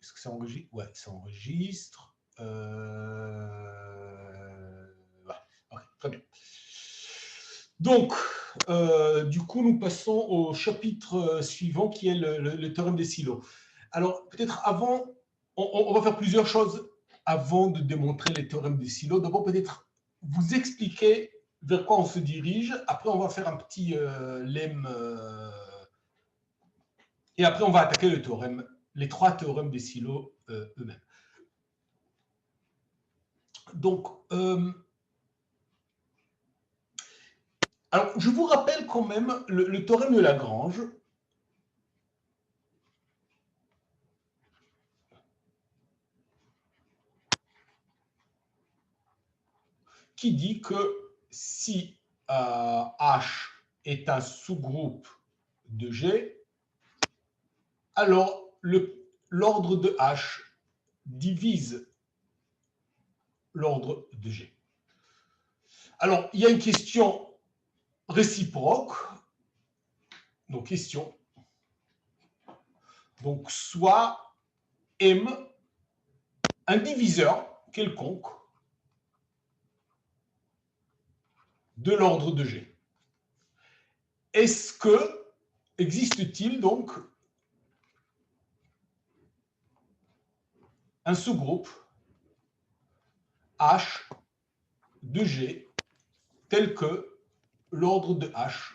Est-ce que ça enregistre? Ouais, ça enregistre. Ouais, okay, très bien. Donc, du coup, nous passons au chapitre suivant qui est le théorème des silos. Alors, peut-être avant, on va faire plusieurs choses avant de démontrer les théorèmes des silos. D'abord, peut-être vous expliquer vers quoi on se dirige. Après, on va faire un petit lemme. Et après, on va attaquer le théorème, les trois théorèmes des silos eux-mêmes. Donc, alors, je vous rappelle quand même le théorème de Lagrange. Qui dit que si H est un sous-groupe de G, alors l'ordre de H divise l'ordre de G. Alors, il y a une question réciproque. Donc, question. Donc, soit M, un diviseur quelconque de l'ordre de G. Est-ce que existe-t-il donc un sous-groupe H de G tel que l'ordre de H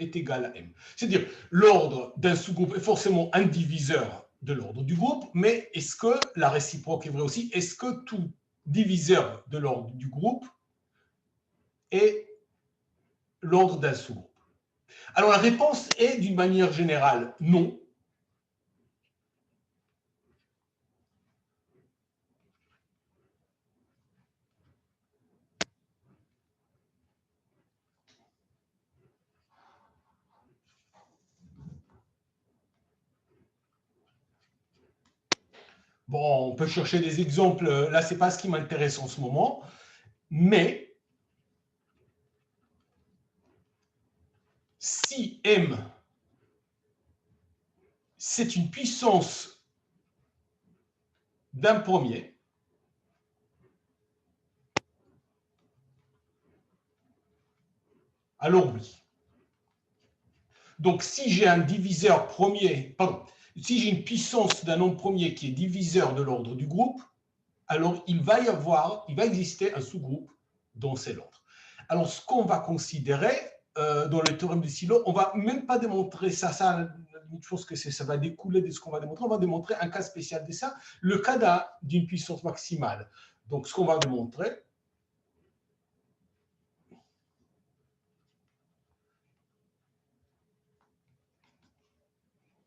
est égal à M. C'est-à-dire, l'ordre d'un sous-groupe est forcément un diviseur de l'ordre du groupe, mais est-ce que la réciproque est vraie aussi? Est-ce que tout diviseur de l'ordre du groupe est l'ordre d'un sous-groupe? Alors, la réponse est, d'une manière générale, non. Bon, on peut chercher des exemples. Là, ce n'est pas ce qui m'intéresse en ce moment. Mais si M, c'est une puissance d'un premier, alors oui. Donc, si j'ai un diviseur premier, pardon, si j'ai une puissance d'un nombre premier qui est diviseur de l'ordre du groupe, alors il va exister un sous-groupe dont c'est l'ordre. Alors, ce qu'on va considérer dans le théorème des silos, on ne va même pas démontrer ça, une chose que ça va découler de ce qu'on va démontrer, on va démontrer un cas spécial de ça, le cas d'une puissance maximale. Donc, ce qu'on va démontrer,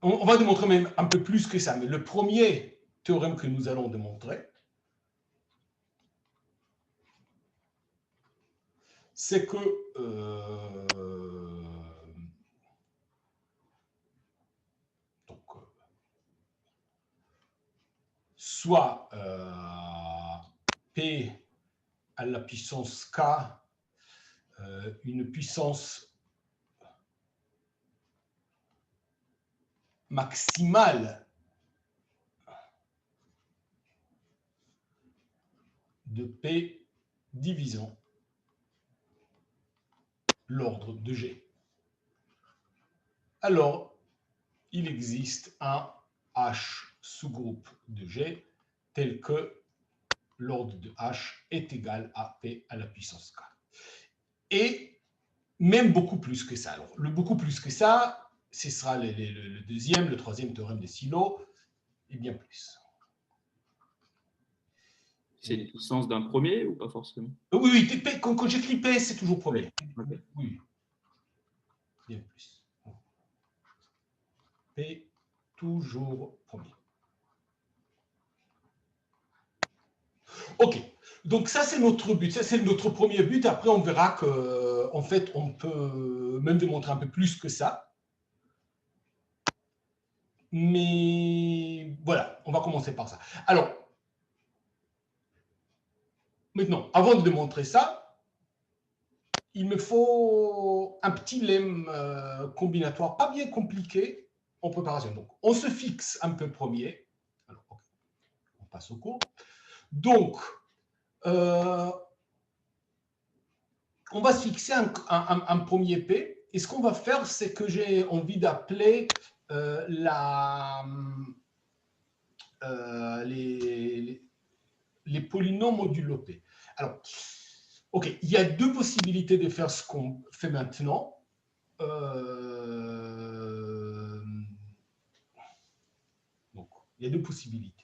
on va démontrer même un peu plus que ça, mais le premier théorème que nous allons démontrer, c'est que soit P à la puissance K, une puissance maximale de P divisant l'ordre de G. Alors, il existe un H sous-groupe de G tel que l'ordre de H est égal à P à la puissance K. Et même beaucoup plus que ça. Alors, le beaucoup plus que ça, ce sera le deuxième, le troisième théorème des silos, et bien plus. C'est une puissance d'un premier ou pas forcément? Oui, quand j'écris P, c'est toujours premier. Okay. Oui. Bien plus. P, toujours premier. OK. Donc, ça, c'est notre but. Ça, c'est notre premier but. Après, on verra qu'en fait, on peut même démontrer un peu plus que ça. Mais voilà, on va commencer par ça. Alors, maintenant, avant de démontrer ça, il me faut un petit lemme combinatoire, pas bien compliqué, en préparation. Donc, on se fixe un peu premier. Alors, okay. On passe au cours. Donc, on va se fixer un premier P. Et ce qu'on va faire, c'est que j'ai envie d'appeler les polynômes modulo P. Alors, OK, il y a deux possibilités de faire ce qu'on fait maintenant. Donc, il y a deux possibilités.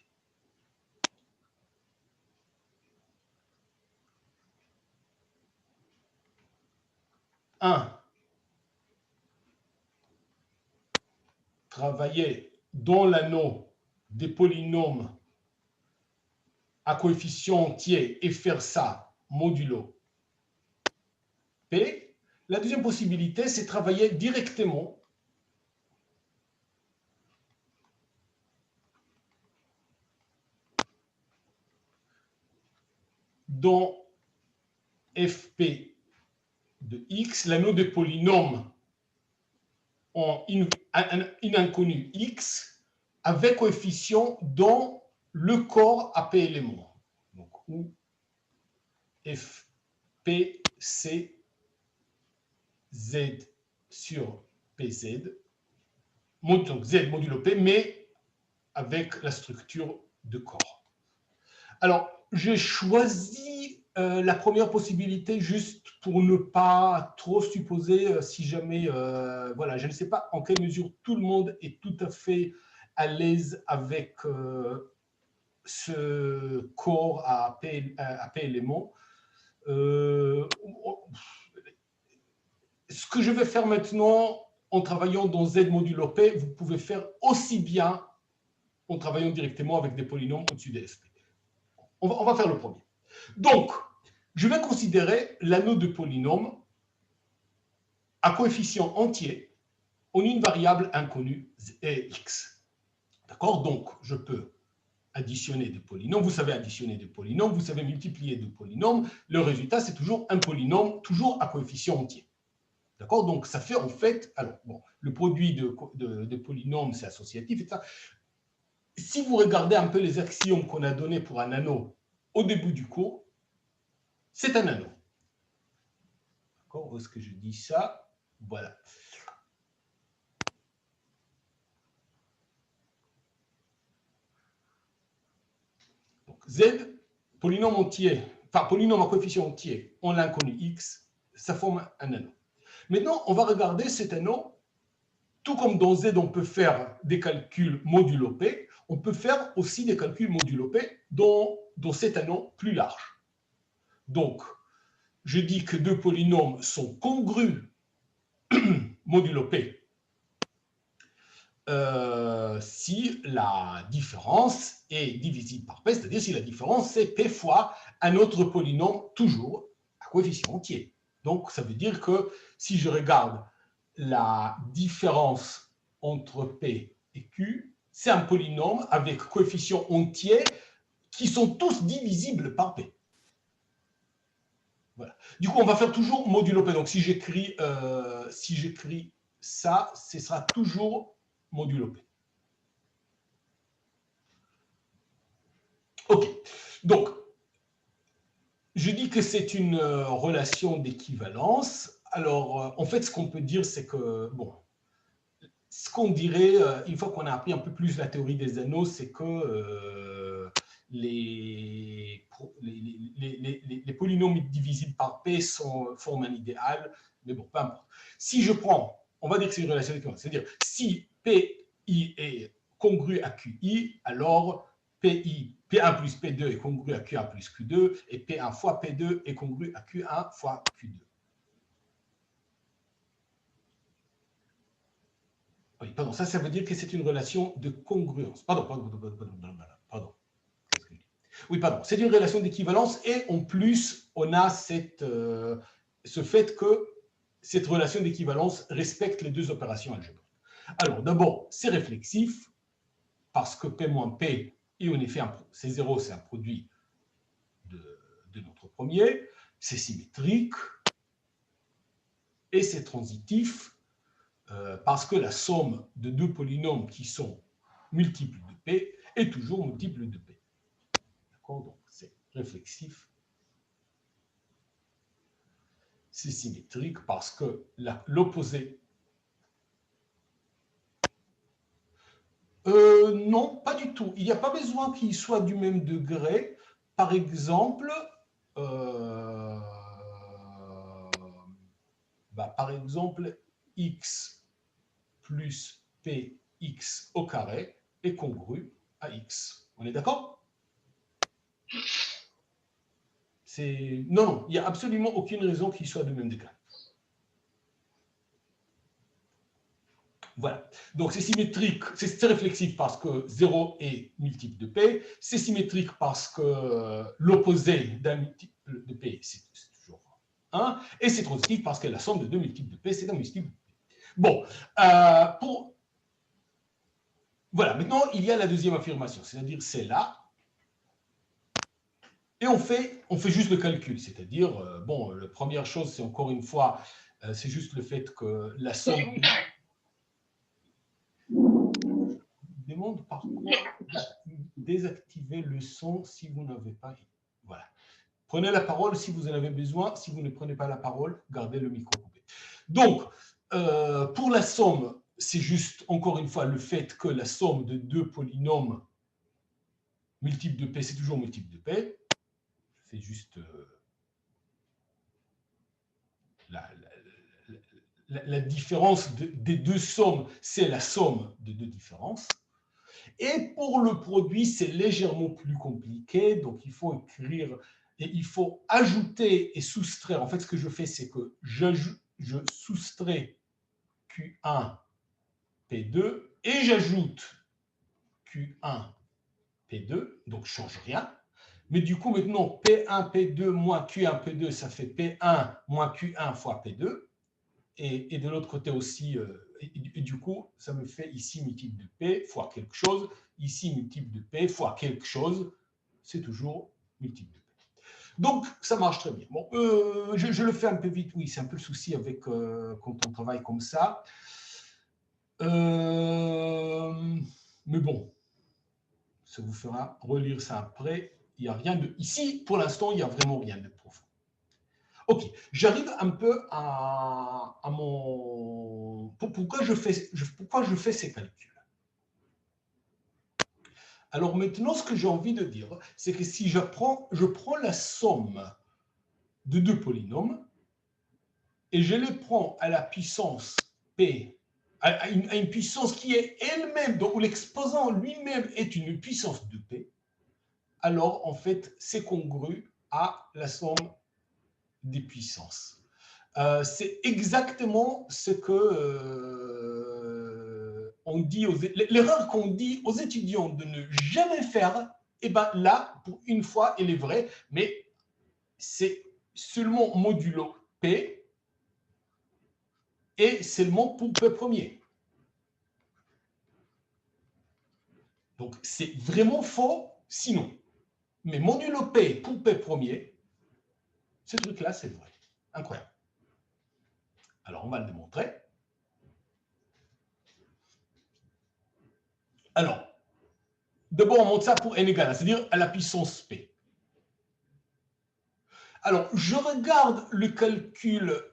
Un, travailler dans l'anneau des polynômes à coefficient entier et faire ça modulo P. La deuxième possibilité, c'est travailler directement dans Fp de x, l'anneau des polynômes en une inconnue x avec coefficient dans le corps à P éléments. Donc, où Fp, c'est Z sur Pz, donc Z modulo P, mais avec la structure de corps. Alors, j'ai choisi la première possibilité juste pour ne pas trop supposer si jamais, voilà, je ne sais pas en quelle mesure tout le monde est tout à fait à l'aise avec ce corps à P éléments. Ce que je vais faire maintenant en travaillant dans Z modulo P, vous pouvez faire aussi bien en travaillant directement avec des polynômes au-dessus des Fp. On va faire le premier. Donc, je vais considérer l'anneau de polynôme à coefficient entier en une variable inconnue x. D'accord? Donc, je peux additionner des polynômes. Vous savez additionner des polynômes, vous savez multiplier des polynômes. Le résultat, c'est toujours un polynôme, toujours à coefficient entier. D'accord? Donc, ça fait en fait, alors, bon, le produit de polynômes, c'est associatif et ça. Si vous regardez un peu les axiomes qu'on a donnés pour un anneau au début du cours, c'est un anneau. D'accord? Où est-ce que je dis ça? Voilà. Donc, Z, polynôme entier, enfin polynôme à coefficient entier en l'inconnu x, ça forme un anneau. Maintenant, on va regarder cet anneau. Tout comme dans Z, on peut faire des calculs modulo P, on peut faire aussi des calculs modulo P dans cet anneau plus large. Donc, je dis que deux polynômes sont congrus modulo P si la différence est divisible par P, c'est-à-dire si la différence c'est P fois un autre polynôme toujours à coefficient entier. Donc, ça veut dire que si je regarde la différence entre P et Q, c'est un polynôme avec coefficient entier qui sont tous divisibles par P. Voilà. Du coup, on va faire toujours modulo P. Donc, si j'écris ça, ce sera toujours modulo P. OK. Donc, je dis que c'est une relation d'équivalence. Alors, en fait, ce qu'on peut dire, c'est que, bon, ce qu'on dirait, une fois qu'on a appris un peu plus la théorie des anneaux, c'est que les polynômes divisibles par P forment un idéal, mais bon, peu importe. Si je prends, on va dire que c'est une relation d'équivalence, c'est-à-dire si PI est congru à QI, alors P1 plus P2 est congru à Q1 plus Q2, et P1 fois P2 est congru à Q1 fois Q2. Oui, pardon, ça veut dire que c'est une relation de congruence. Pardon. Oui, pardon, c'est une relation d'équivalence et en plus, on a ce fait que cette relation d'équivalence respecte les deux opérations algébriques. Alors, d'abord, c'est réflexif parce que P moins P, et en effet, c'est 0, c'est un produit de notre premier, c'est symétrique et c'est transitif. parce que la somme de deux polynômes qui sont multiples de P est toujours multiple de P. D'accord? Donc, c'est réflexif. C'est symétrique parce que l'opposé... non, pas du tout. Il n'y a pas besoin qu'il soit du même degré. Par exemple, x plus px au carré est congru à x. On est d'accord? Non, non, il n'y a absolument aucune raison qu'il soit de même degré. Voilà. Donc, c'est symétrique, c'est réflexif parce que 0 est multiple de P. C'est symétrique parce que l'opposé d'un multiple de P, c'est toujours 1. Et c'est transitif parce que la somme de deux multiples de P, c'est un multiple de P. Bon, voilà. Maintenant, il y a la deuxième affirmation, c'est-à-dire c'est là. Et on fait juste le calcul, c'est-à-dire, bon, la première chose, c'est encore une fois, c'est juste le fait que la somme... demande par contre désactiver le son si vous n'avez pas... Voilà. Prenez la parole si vous en avez besoin. Si vous ne prenez pas la parole, gardez le micro coupé. Donc, pour la somme, c'est juste, encore une fois, le fait que la somme de deux polynômes multiples de P, c'est toujours multiple de P. Je fais juste la différence des deux sommes, c'est la somme de deux différences. Et pour le produit, c'est légèrement plus compliqué. Donc, il faut écrire et il faut ajouter et soustraire. En fait, ce que je fais, c'est que je soustrais Q1 P2 et j'ajoute Q1 P2. Donc, je ne change rien. Mais du coup, maintenant, P1 P2 moins Q1 P2, ça fait P1 moins Q1 fois P2. Et de l'autre côté aussi, et du coup, ça me fait ici multiple de P fois quelque chose, ici multiple de P fois quelque chose, c'est toujours multiple de P. Donc, ça marche très bien. Bon, je le fais un peu vite, oui, c'est un peu le souci avec quand on travaille comme ça. Mais bon, ça vous fera relire ça après. Il n'y a rien de... Ici, pour l'instant, il n'y a vraiment rien de profond. Ok, j'arrive un peu à mon... Pourquoi je fais ces calculs? Alors maintenant, ce que j'ai envie de dire, c'est que si je prends la somme de deux polynômes et je les prends à la puissance P, à une puissance qui est elle-même, donc où l'exposant lui-même est une puissance de P, alors en fait, c'est congru à la somme des puissances. C'est exactement ce que on dit l'erreur qu'on dit aux étudiants de ne jamais faire. Et ben là, pour une fois, elle est vraie, mais c'est seulement modulo P et seulement pour P premier. Donc c'est vraiment faux sinon. Mais modulo P pour P premier, ce truc-là, c'est vrai. Incroyable. Alors on va le démontrer. Alors, d'abord, on montre ça pour n égale 1, c'est-à-dire à la puissance P. Alors, je regarde le calcul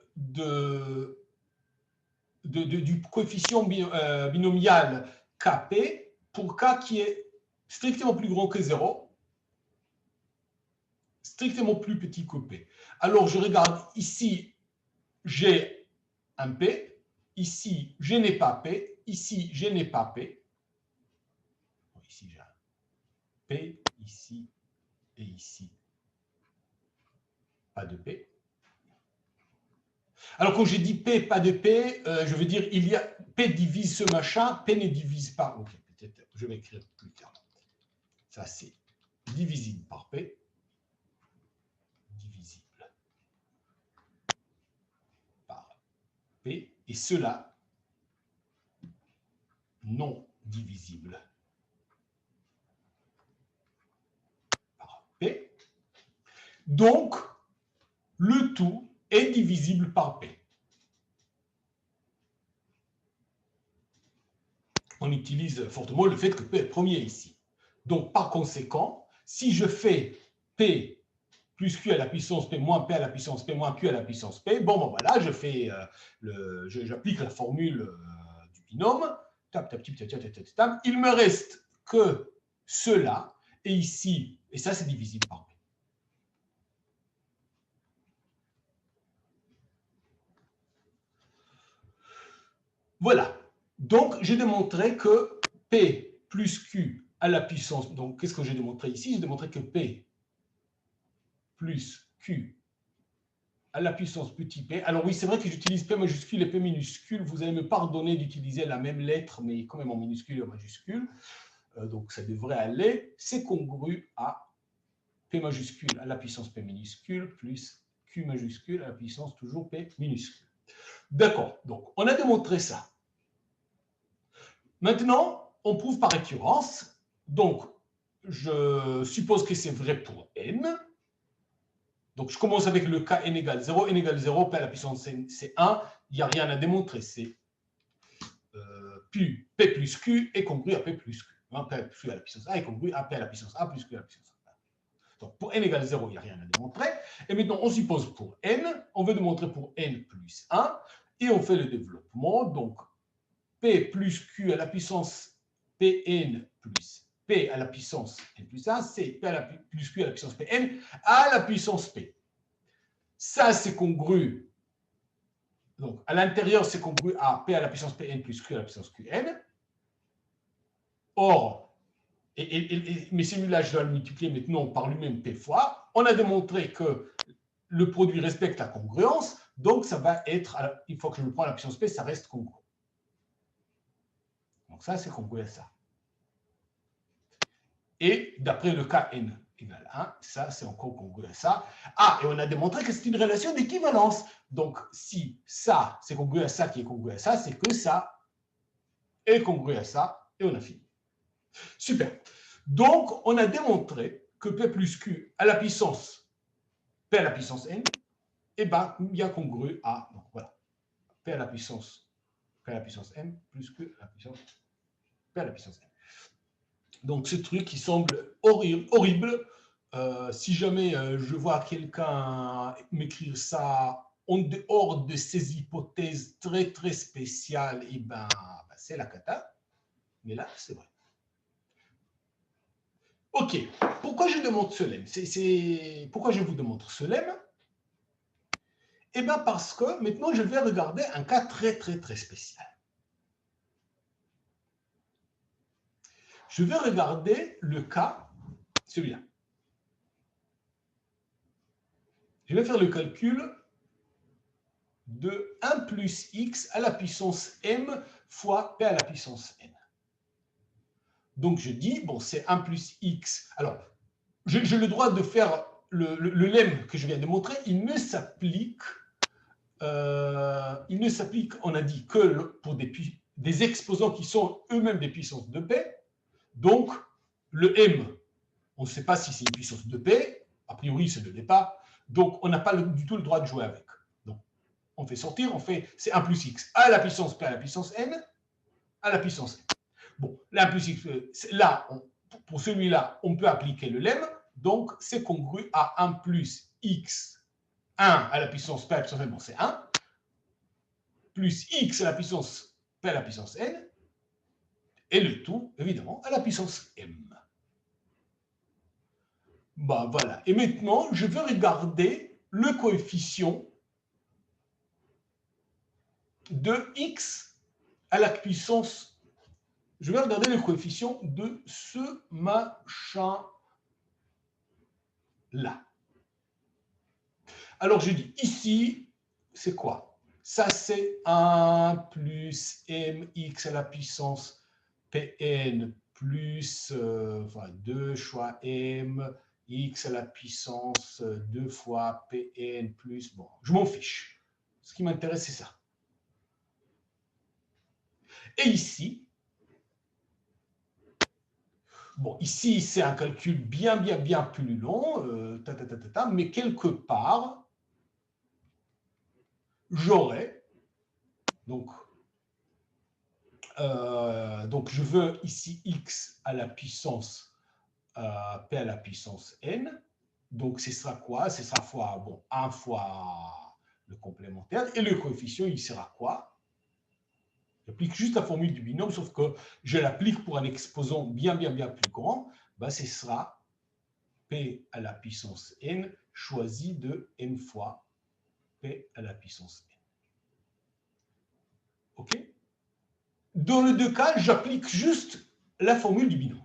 du coefficient binomial Kp pour K qui est strictement plus grand que 0, strictement plus petit que P. Alors, je regarde ici, j'ai un P, ici, je n'ai pas P, ici, je n'ai pas P. Ici, j'ai un P, ici et ici, pas de P. Alors, quand j'ai dit P, pas de P, je veux dire, il y a P divise ce machin, P ne divise pas. Ok, peut-être, je vais écrire plus tard. Ça, c'est divisible par P. Divisible par P. Et cela, non divisible par P. Donc, le tout est divisible par P. on utilise fortement le fait que P est premier ici. Donc, par conséquent, si je fais P plus Q à la puissance P moins P à la puissance P moins Q à la puissance P, bon, ben voilà, j'applique la formule du binôme. Tap, tap, tap, tap, tap, tap, tap. Il me reste que cela, et ici, et ça, c'est divisible par P. Voilà. Donc, j'ai démontré que P plus Q à la puissance. Donc, qu'est-ce que j'ai démontré ici? J'ai démontré que P plus Q à la puissance petit p. Alors oui, c'est vrai que j'utilise P majuscule et P minuscule. Vous allez me pardonner d'utiliser la même lettre, mais quand même en minuscule et en majuscule. Donc, ça devrait aller. C'est congru à P majuscule à la puissance P minuscule plus Q majuscule à la puissance toujours P minuscule. D'accord. Donc, on a démontré ça. Maintenant, on prouve par récurrence. Donc, je suppose que c'est vrai pour n. Donc, je commence avec le cas n égale 0. N égale 0, P à la puissance n, c'est 1. Il n'y a rien à démontrer. C'est P plus Q est congru à P plus Q. P plus Q à la puissance A est congru à P à la puissance A plus Q à la puissance A. Donc, pour n égale 0, il n'y a rien à démontrer. Et maintenant, on suppose pour n. On veut démontrer pour n plus 1. Et on fait le développement. Donc, P plus Q à la puissance Pn plus P à la puissance n plus 1, c'est P à la plus Q à la puissance Pn à la puissance P. Ça, c'est congru. Donc, à l'intérieur, c'est congru à P à la puissance Pn plus Q à la puissance Qn. Or, mais celui-là, je dois le multiplier maintenant par lui-même P fois. On a démontré que le produit respecte la congruence. Donc, ça va être, une fois que je le prends à la puissance P, ça reste congru. Donc, ça, c'est congru à ça. Et d'après le cas n égale 1, ça, c'est encore congru à ça. Ah, et on a démontré que c'est une relation d'équivalence. Donc, si ça, c'est congru à ça qui est congru à ça, c'est que ça est congru à ça, et on a fini. Super. Donc, on a démontré que P plus Q à la puissance P à la puissance n est bien congru à, donc voilà, P à la puissance m plus Q à la puissance P à la puissance n. Donc, ce truc qui semble horrible. Si jamais je vois quelqu'un m'écrire ça en dehors de ces hypothèses très, très spéciales, et c'est la cata. Mais là, c'est vrai. OK. Pourquoi je démontre ce lemme? Pourquoi je vous démontre ce lemme? Eh bien, parce que maintenant, je vais regarder un cas très, très, très spécial. Je vais regarder le cas, celui-là. Je vais faire le calcul de 1 plus x à la puissance m fois p à la puissance n. Donc, je dis, bon, c'est 1 plus x. Alors, j'ai le droit de faire le lemme que je viens de montrer. Il ne s'applique, on a dit, que pour des exposants qui sont eux-mêmes des puissances de p. Donc, le m, on ne sait pas si c'est une puissance de p. A priori, ce ne l'est pas. Donc, on n'a pas du tout le droit de jouer avec. Donc, on fait sortir, c'est 1 plus x à la puissance p à la puissance n à la puissance n. Bon, l'1 plus x, là, pour celui-là, on peut appliquer le lemme. Donc, c'est congru à 1 plus x, 1 à la puissance p à la puissance n, bon, c'est 1, plus x à la puissance p à la puissance n, et le tout, évidemment, à la puissance m. Voilà. Et maintenant, je vais regarder le coefficient de x à la puissance. Je vais regarder le coefficient de ce machin-là. Alors, je dis ici, c'est quoi? Ça, c'est 1 plus mx à la puissance pn plus 2 fois m x à la puissance 2 fois pn plus... Bon, je m'en fiche. Ce qui m'intéresse, c'est ça. Et ici, bon, ici, c'est un calcul bien plus long, mais quelque part, j'aurais, donc, donc je veux ici x à la puissance p à la puissance n. Donc ce sera quoi? Ce sera fois, bon, 1 fois le complémentaire. Et le coefficient, il sera quoi? J'applique juste la formule du binôme, sauf que je l'applique pour un exposant bien plus grand. Ben, ce sera p à la puissance n choisi de n fois p à la puissance n. OK? Dans les deux cas, j'applique juste la formule du binôme.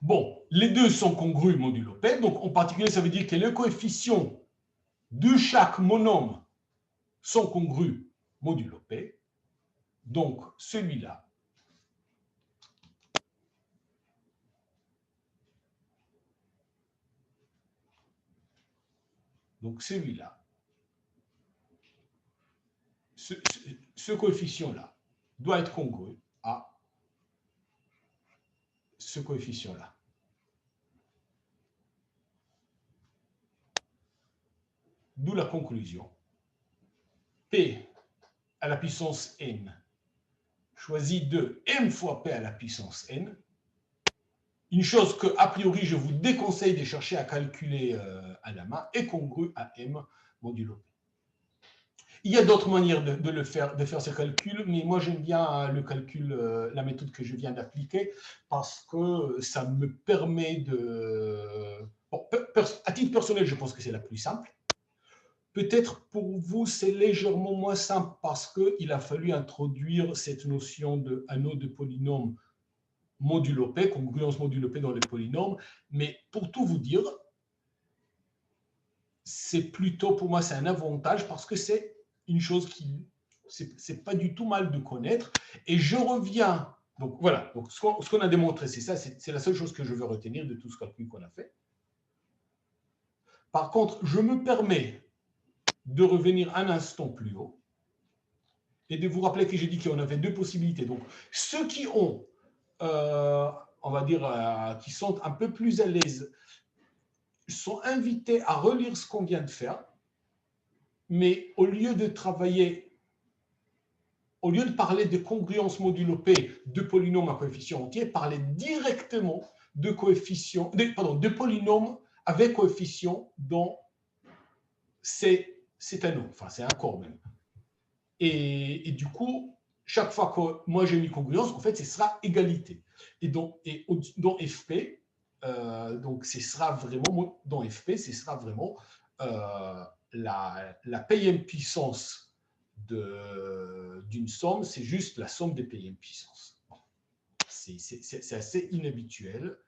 Bon, les deux sont congrus modulo p. Donc, en particulier, ça veut dire que les coefficients de chaque monôme sont congrus modulo p. Donc, celui-là, ce coefficient-là doit être congru à ce coefficient-là. D'où la conclusion. P à la puissance n choisi de m fois p à la puissance n. Une chose que, a priori, je vous déconseille de chercher à calculer à la main est congru à m modulo p. Il y a d'autres manières de faire ce calcul, mais moi j'aime bien le calcul, la méthode que je viens d'appliquer, parce que ça me permet de... Bon, à titre personnel, je pense que c'est la plus simple. Peut-être pour vous, c'est légèrement moins simple parce qu'il a fallu introduire cette notion d'anneau de polynôme modulo p, congruence modulo p dans les polynômes, mais pour tout vous dire, c'est plutôt, pour moi, c'est un avantage parce que c'est une chose qui, c'est pas du tout mal de connaître. Et je reviens, donc voilà, donc ce qu'on a démontré, c'est ça, c'est la seule chose que je veux retenir de tout ce calcul qu'on a fait. Par contre, je me permets de revenir un instant plus haut et de vous rappeler que j'ai dit qu'on avait deux possibilités. Donc, ceux qui ont, on va dire, qui sont un peu plus à l'aise, sont invités à relire ce qu'on vient de faire, mais au lieu de travailler, au lieu de parler de congruence modulo p de polynômes à coefficient entier, parler directement de coefficients, de polynômes avec coefficient dont c'est un nom, enfin c'est un corps même. Et du coup, chaque fois que moi j'ai mis congruence, en fait, ce sera égalité. Et dans FP, donc ce sera vraiment, dans FP, ce sera vraiment la Pm puissance d'une somme, c'est juste la somme des Pm puissance. Bon. C'est assez inhabituel,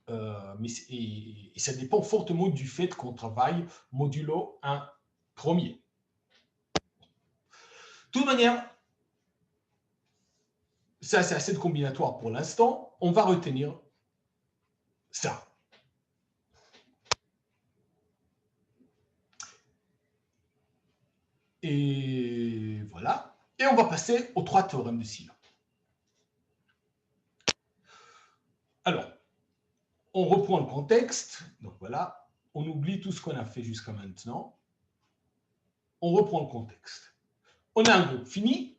mais et ça dépend fortement du fait qu'on travaille modulo 1 premier. De toute manière, ça c'est assez de combinatoire pour l'instant. On va retenir ça. Et voilà. Et on va passer aux 3 théorèmes de Sylla. Alors, on reprend le contexte. Donc voilà, on oublie tout ce qu'on a fait jusqu'à maintenant. On reprend le contexte. On a un groupe fini.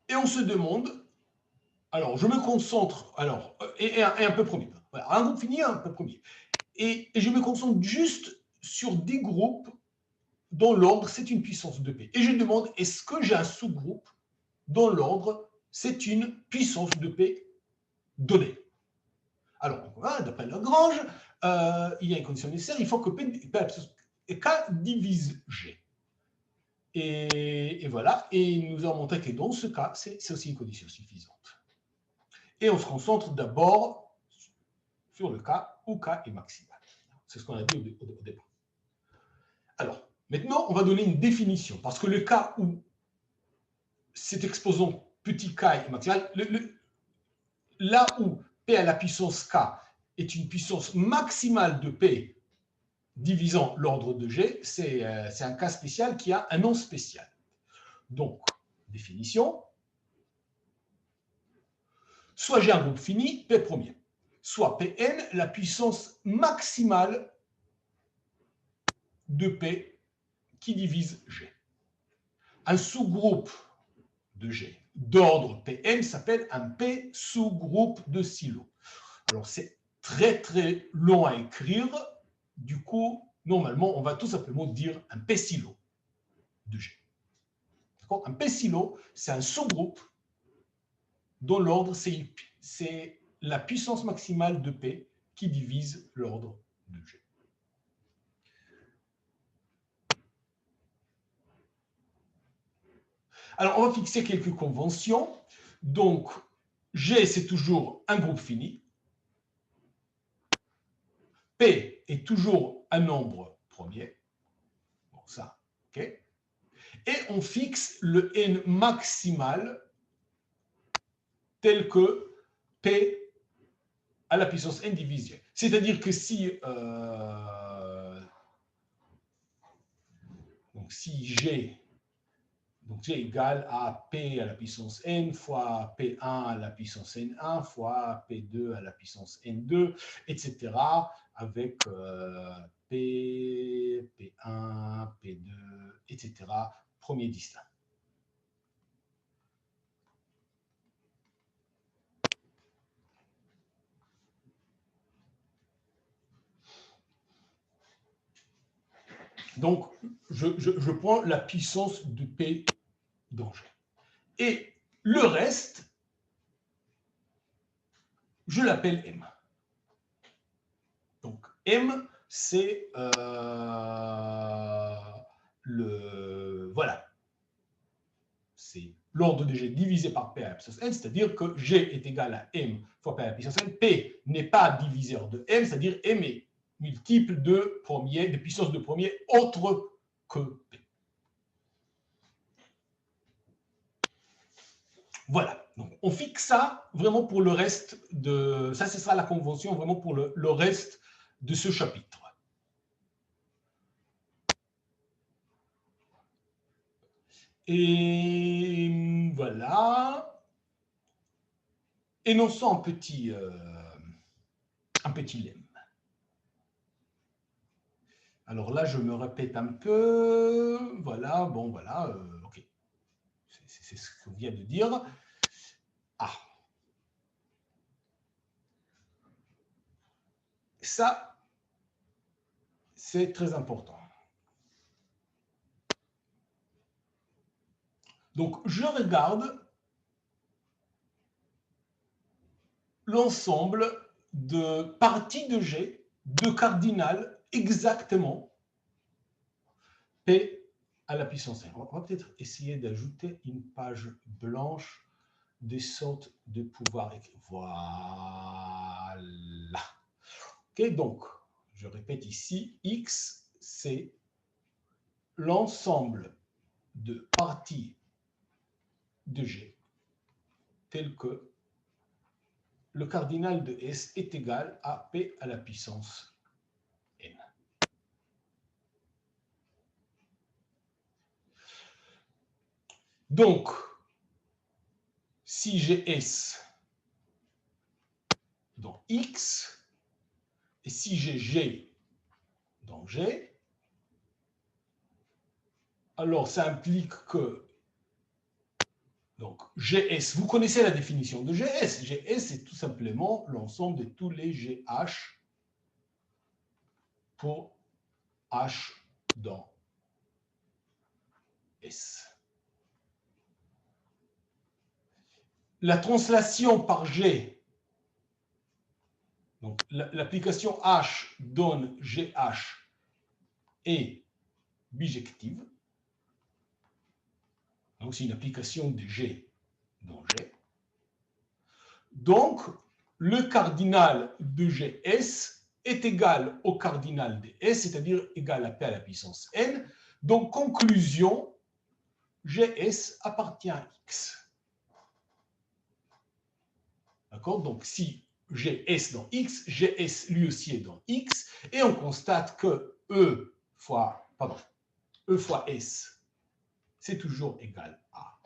Et on se demande, alors je me concentre, alors, et un peu premier. Voilà, un groupe fini, un peu premier. Et je me concentre juste sur des groupes dont l'ordre, c'est une puissance de P. Et je demande, est-ce que j'ai un sous-groupe dont l'ordre, c'est une puissance de P donnée? Alors, d'après Lagrange, il y a une condition nécessaire, il faut que K divise G. Et voilà, et il nous a montré que dans ce cas, c'est aussi une condition suffisante. Et on se concentre d'abord sur le cas où K est maximal. C'est ce qu'on a dit au départ. Alors, maintenant, on va donner une définition, parce que le cas où cet exposant petit k est maximal, là où P à la puissance K est une puissance maximale de P divisant l'ordre de G, c'est un cas spécial qui a un nom spécial. Donc, définition, soit j'ai un groupe fini, P premier, soit Pn, la puissance maximale de P qui divise G. Un sous-groupe de G d'ordre Pn s'appelle un P sous-groupe de silo. Alors, c'est très, très long à écrire. Du coup, normalement, on va tout simplement dire un P silo de G. Un P silo, c'est un sous-groupe dont l'ordre, c'est la puissance maximale de P qui divise l'ordre de G. Alors, on va fixer quelques conventions. Donc, G, c'est toujours un groupe fini. P est toujours un nombre premier. Bon, ça, OK. Et on fixe le n maximal tel que P à la puissance n divisé. C'est-à-dire que si G égale à P à la puissance n fois P1 à la puissance n1 fois P2 à la puissance n2, etc. avec P, P1, P2, etc. Premier distinct. Donc, je prends la puissance de P dans G. Et le reste, je l'appelle M. Donc, M, c'est voilà. C'est l'ordre de G divisé par P à la puissance n, c'est-à-dire que G est égal à M fois P à la puissance n. P n'est pas diviseur de M, c'est-à-dire M est multiple de puissance de premier autre que P. Voilà, donc on fixe ça vraiment pour le reste de... Ça, ce sera la convention vraiment pour le reste de ce chapitre. Et voilà. Énonçons un petit lemme. Alors là, je me répète un peu. Voilà, bon, voilà, ok. C'est ce qu'on vient de dire. Ah. Ça, c'est très important. Donc, je regarde l'ensemble de parties de G, de cardinal exactement P à la puissance n. On va peut-être essayer d'ajouter une page blanche de sorte de pouvoir écrire. Voilà. Ok, donc, je répète ici, X, c'est l'ensemble de parties de G tel que le cardinal de S est égal à P à la puissance n. Donc, si j'ai S dans X, et si j'ai G dans G, alors ça implique que donc GS, vous connaissez la définition de GS. GS, c'est tout simplement l'ensemble de tous les GH pour H dans S. La translation par G, donc l'application H donne GH est bijective. Donc c'est une application de G dans G. Donc le cardinal de GS est égal au cardinal de S, c'est-à-dire égal à P à la puissance n. Donc conclusion, GS appartient à X. D'accord? Donc si GS dans X, GS lui aussi est dans X, et on constate que E fois S, c'est toujours égal à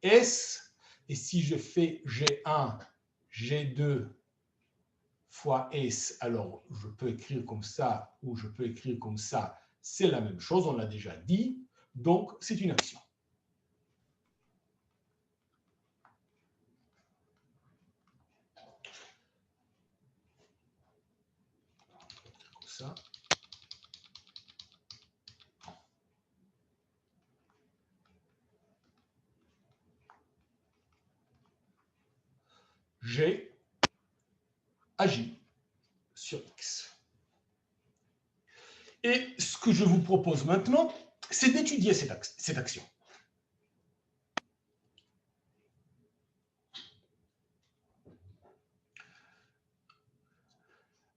S, et si je fais G1, G2 fois S, alors je peux écrire comme ça, ou je peux écrire comme ça, c'est la même chose, on l'a déjà dit, donc c'est une action. Comme ça. J'ai agi sur X. Et ce que je vous propose maintenant, c'est d'étudier cette action.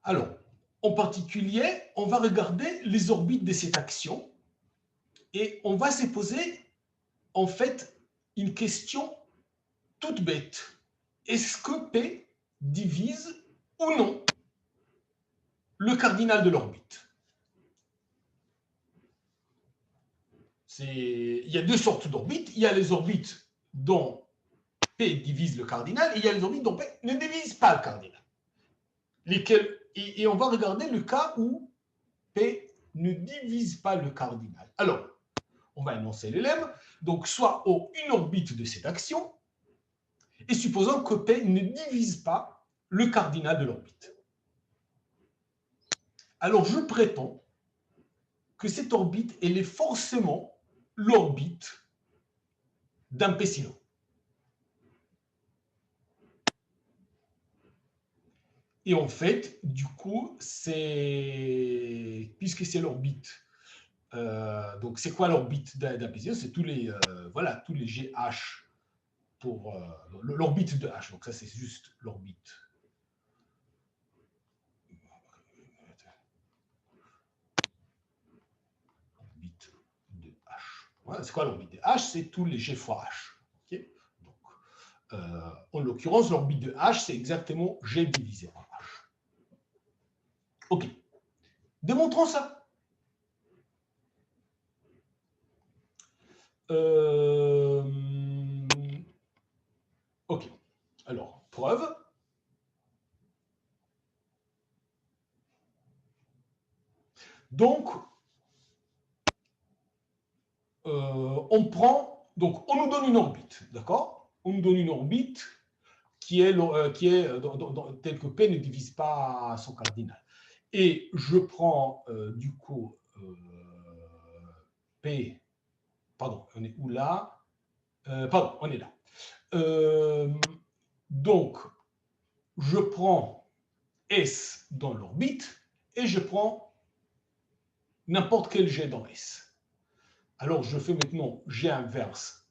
Alors, en particulier, on va regarder les orbites de cette action et on va se poser, en fait, une question toute bête. Est-ce que P divise ou non le cardinal de l'orbite? Il y a deux sortes d'orbites. Il y a les orbites dont P divise le cardinal et il y a les orbites dont P ne divise pas le cardinal. Et on va regarder le cas où P ne divise pas le cardinal. Alors, on va énoncer les lemmes. Donc, soit O, une orbite de cette action, et supposons que P ne divise pas le cardinal de l'orbite. Alors, je prétends que cette orbite, elle est forcément l'orbite d'un P sino. Et en fait, du coup, puisque c'est l'orbite, donc c'est quoi l'orbite d'un P sino? C'est tous les GH pour l'orbite de H. Donc ça, c'est juste l'orbite. L'orbite de H. Voilà, c'est quoi l'orbite de H? C'est tous les G fois H. Okay, donc, en l'occurrence, l'orbite de H, c'est exactement G divisé par H. OK. Démontrons ça. OK. Alors, preuve. Donc, on nous donne une orbite, d'accord? On nous donne une orbite qui est telle que P ne divise pas son cardinal. Et je prends du coup P, pardon, on est où là? Pardon, on est là. Donc, je prends S dans l'orbite et je prends n'importe quel G dans S. Alors, je fais maintenant G inverse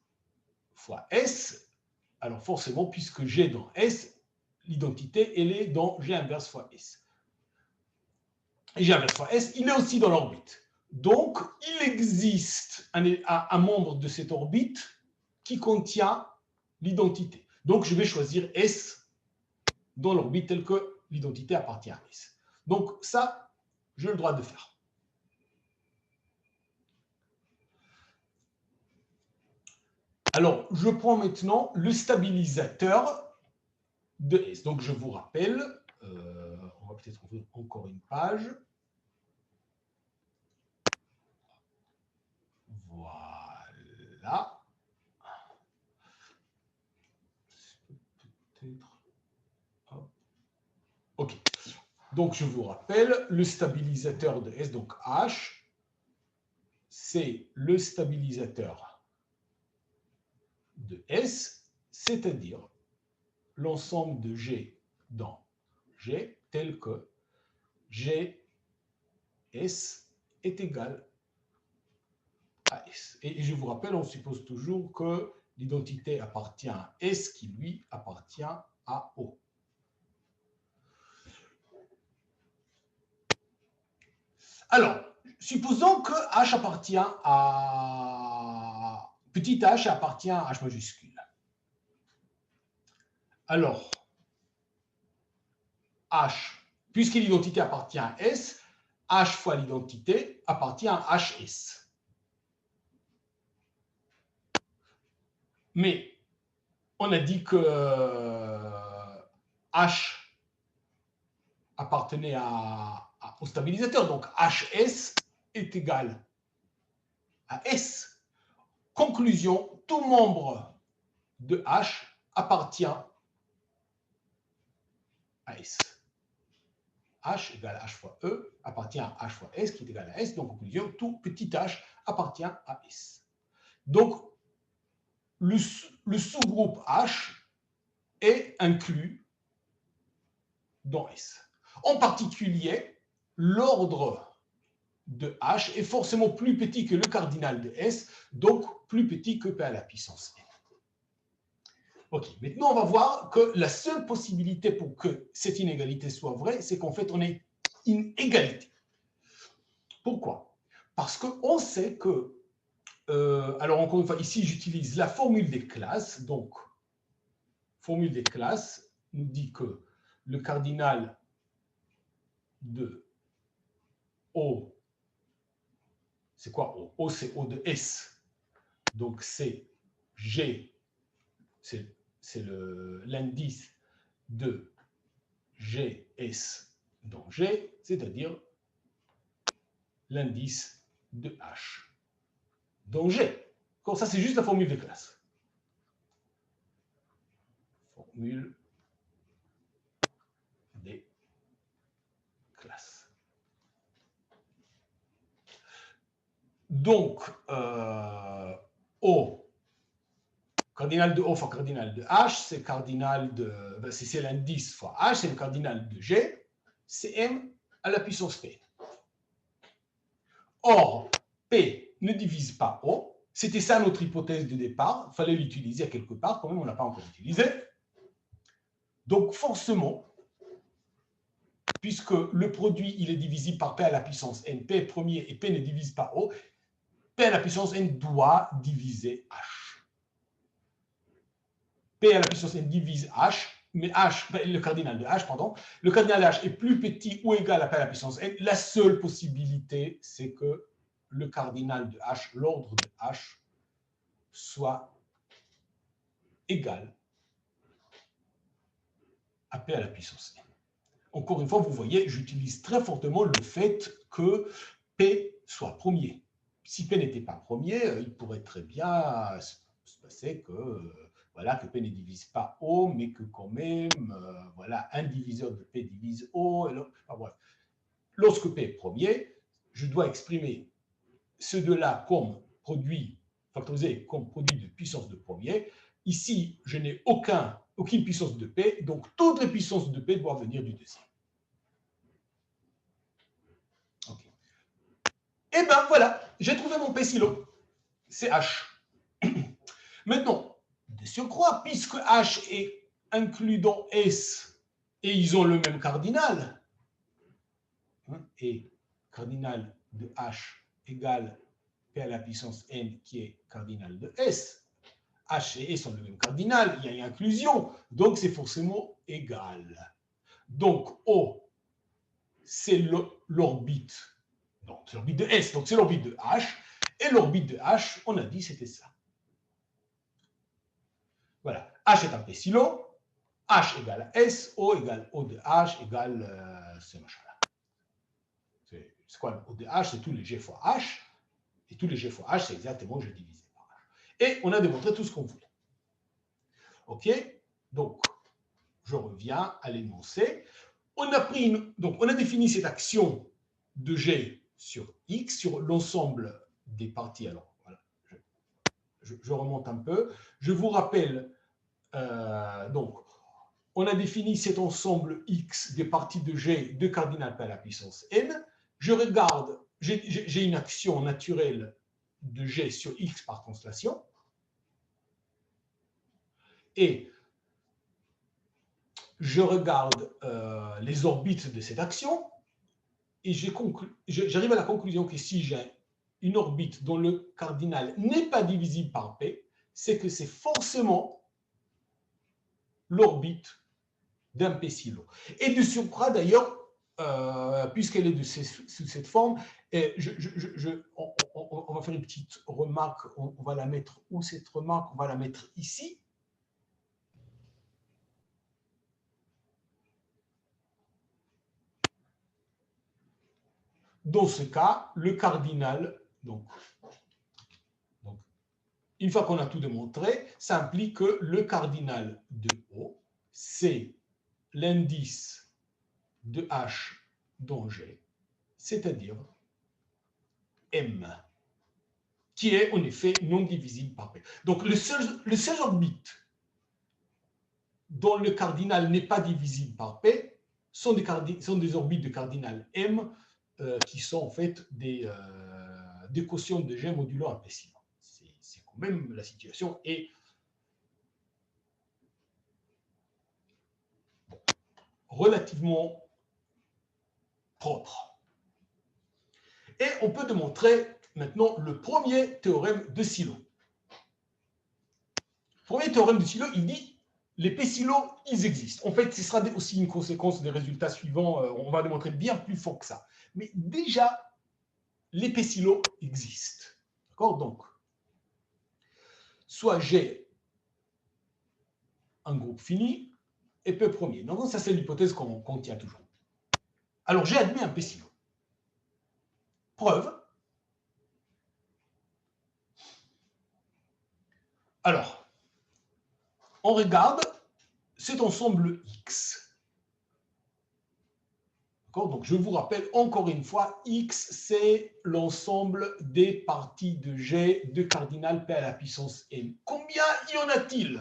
fois S. Alors, forcément, puisque G dans S, l'identité, elle est dans G inverse fois S. Et G inverse fois S, il est aussi dans l'orbite. Donc, il existe un membre de cette orbite qui contient l'identité. Donc, je vais choisir S dans l'orbite telle que l'identité appartient à S. Donc, ça, j'ai le droit de faire. Alors, je prends maintenant le stabilisateur de S. Donc, je vous rappelle, on va peut-être ouvrir encore une page. Voilà. OK. Donc, je vous rappelle, le stabilisateur de S, donc H, c'est le stabilisateur de S, c'est-à-dire l'ensemble de G dans G, tel que G S est égal à S. Et je vous rappelle, on suppose toujours que l'identité appartient à S qui, lui, appartient à O. Alors, supposons que H appartient à... Petit h appartient à H majuscule. Alors, H, puisque l'identité appartient à S, H fois l'identité appartient à HS. Mais on a dit que H appartenait au stabilisateur, donc HS est égal à S. Conclusion, tout membre de H appartient à S. H égale H fois E appartient à H fois S qui est égal à S. Donc, conclusion, tout petit h appartient à S. Donc, le sous-groupe H est inclus dans S. En particulier, l'ordre de H est forcément plus petit que le cardinal de S, donc plus petit que P à la puissance n. Ok, maintenant on va voir que la seule possibilité pour que cette inégalité soit vraie, c'est qu'en fait on ait une égalité. Pourquoi? Parce qu'on sait que, alors encore une fois, ici j'utilise la formule des classes, donc formule des classes nous dit que le cardinal de O, c'est quoi O? O c'est O de S, donc c'est G, c'est l'indice de GS dans G, c'est-à-dire l'indice de H dans G. Donc ça, c'est juste la formule de classe. Formule des classes. Donc, O, cardinal de O fois cardinal de H, c'est cardinal de, ben c'est l'indice fois H, c'est le cardinal de G, c'est M à la puissance P. Or, P ne divise pas O. C'était ça notre hypothèse de départ. Il fallait l'utiliser à quelque part. Quand même, on ne l'a pas encore utilisé. Donc, forcément, puisque le produit il est divisible par P à la puissance N, P est premier et P ne divise pas O, P à la puissance N doit diviser H. P à la puissance N divise H, mais H, le cardinal de H, pardon, le cardinal de H est plus petit ou égal à P à la puissance N. La seule possibilité, c'est que le cardinal de H, l'ordre de H, soit égal à P à la puissance N. Encore une fois, vous voyez, j'utilise très fortement le fait que P soit premier. Si P n'était pas premier, il pourrait très bien se passer que, voilà, que P ne divise pas O, mais que quand même, voilà, un diviseur de P divise O. Enfin, bref. Lorsque P est premier, je dois exprimer ce deux-là comme produit factorisé comme produit de puissance de premier. Ici, je n'ai aucune puissance de P, donc toutes les puissances de P doivent venir du deuxième. Okay. Et bien voilà, j'ai trouvé mon P silo. C'est H. Maintenant, de surcroît, puisque H est inclus dans S et ils ont le même cardinal, et cardinal de H égale P à la puissance N qui est cardinal de S, H et S ont le même cardinal, il y a une inclusion, donc c'est forcément égal. Donc O, c'est l'orbite, non, c'est l'orbite de S, donc c'est l'orbite de H, et l'orbite de H, on a dit c'était ça. Voilà, H est un P silo, H égale à S, O égale O de H égale ce machin-là. C'est quoi O de H? C'est tous les G fois H, et tous les G fois H, c'est exactement G divisé par H. Et on a démontré tout ce qu'on voulait. OK? Donc, je reviens à l'énoncé. On a défini cette action de G sur X, sur l'ensemble des parties. Alors, voilà, je remonte un peu. Je vous rappelle, donc, on a défini cet ensemble X des parties de G de cardinal P à la puissance N. Je regarde, j'ai une action naturelle de G sur X par translation. Et je regarde les orbites de cette action et j'arrive à la conclusion que si j'ai une orbite dont le cardinal n'est pas divisible par P, c'est que c'est forcément l'orbite d'un P silo. Et de surcroît, d'ailleurs, puisqu'elle est sous cette forme, on va faire une petite remarque, on va la mettre où cette remarque? On va la mettre ici. dans ce cas, le cardinal, donc une fois qu'on a tout démontré, ça implique que le cardinal de O, c'est l'indice de H dans G, c'est-à-dire M, qui est en effet non divisible par P. Donc le seul orbite dont le cardinal n'est pas divisible par P sont des orbites de cardinal M qui sont en fait des quotients de G modulo un P sinon. C'est quand même la situation est relativement propre. Et on peut démontrer maintenant le premier théorème de Sylow. Le premier théorème de Sylow, il dit les P-Sylow, ils existent. En fait, ce sera aussi une conséquence des résultats suivants. On va démontrer bien plus fort que ça. Mais déjà, les P-Sylow existent. D'accord? Donc, soit j'ai un groupe fini et P premier. Donc, ça, c'est l'hypothèse qu'on tient toujours. Alors, j'ai admis un P-Sylow. Preuve. Alors, on regarde cet ensemble X. Donc, je vous rappelle encore une fois, X, c'est l'ensemble des parties de G de cardinal P à la puissance n. Combien y en a-t-il?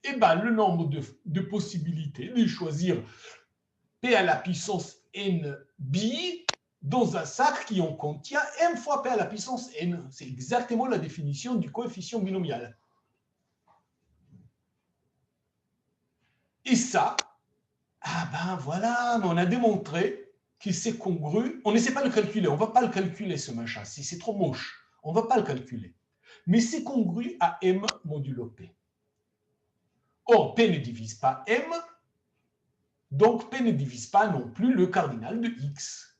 Eh bien, le nombre de possibilités de choisir P à la puissance n bi dans un sac qui en contient m fois P à la puissance n. C'est exactement la définition du coefficient binomial. Et ça, ah ben voilà, mais on a démontré que c'est congru. On n'essaie pas de le calculer, on ne va pas le calculer ce machin, c'est trop moche. On ne va pas le calculer. Mais c'est congru à m modulo P. Or, P ne divise pas m, donc P ne divise pas non plus le cardinal de X.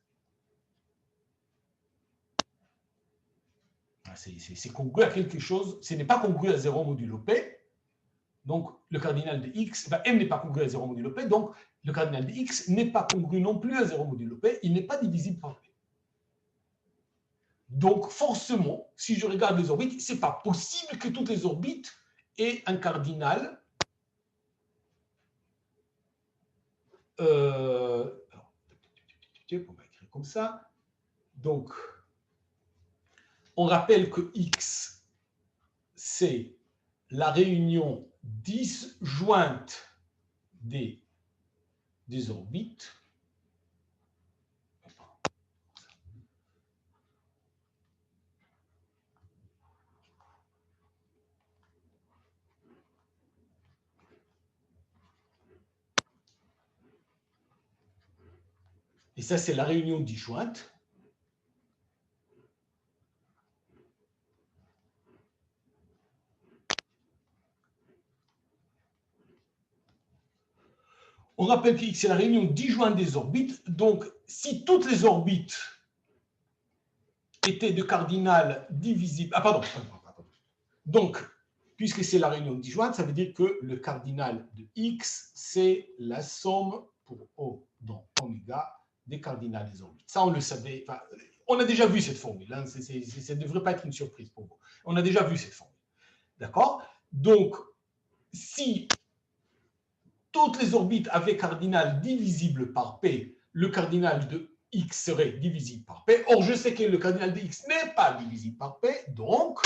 C'est congru à quelque chose, ce n'est pas congru à 0 modulo P. Donc, le cardinal de X, ben, M n'est pas congru à 0 modulo P, donc le cardinal de X n'est pas congru non plus à 0 modulo P, il n'est pas divisible par P. Donc, forcément, si je regarde les orbites, ce n'est pas possible que toutes les orbites aient un cardinal. On va écrire comme ça. Donc, on rappelle que X, c'est la réunion disjointe des orbites. Et ça, c'est la réunion disjointe. On rappelle que X, c'est la réunion disjointe des orbites. Donc, si toutes les orbites étaient de cardinal divisible... Ah, pardon. Donc, puisque c'est la réunion disjointe, ça veut dire que le cardinal de X, c'est la somme pour O dans oméga des cardinales des orbites. Ça, on le savait. Enfin, on a déjà vu cette formule. Hein, ça ne devrait pas être une surprise pour vous. On a déjà vu cette formule. D'accord? Donc, si toutes les orbites avaient cardinal divisible par P, le cardinal de X serait divisible par P. Or, je sais que le cardinal de X n'est pas divisible par P, donc,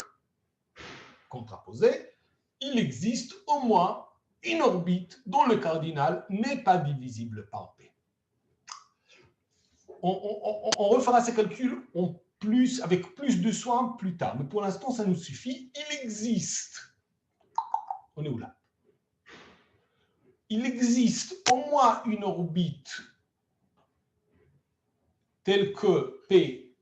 contraposé, il existe au moins une orbite dont le cardinal n'est pas divisible par P. On refera ces calculs avec plus de soin plus tard, mais pour l'instant, ça nous suffit. Il existe. On est où là? Il existe au moins une orbite telle que P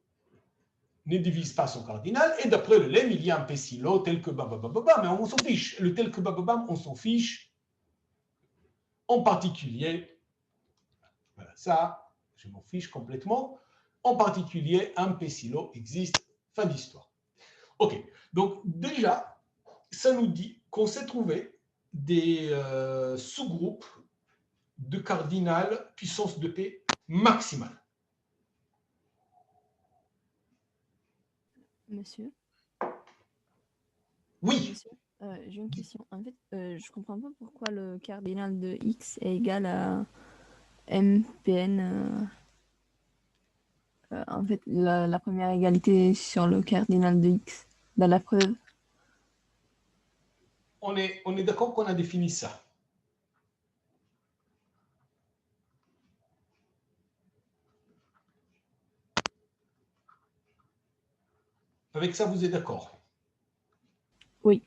ne divise pas son cardinal, et d'après le lemme, il y a un P-Sylow tel que bababababa, mais on s'en fiche. Le tel que bababam, on s'en fiche. En particulier, voilà, ça, je m'en fiche complètement. En particulier, un P-Sylow existe. Fin d'histoire. OK. Donc, déjà, ça nous dit qu'on s'est trouvé des sous-groupes de cardinal puissance de P maximale. Monsieur, Oui, monsieur, j'ai une question. En fait, je comprends pas pourquoi le cardinal de X est égal à MPN. En fait, la première égalité sur le cardinal de X dans la preuve. on est d'accord qu'on a défini ça. Avec ça, vous êtes d'accord? Oui.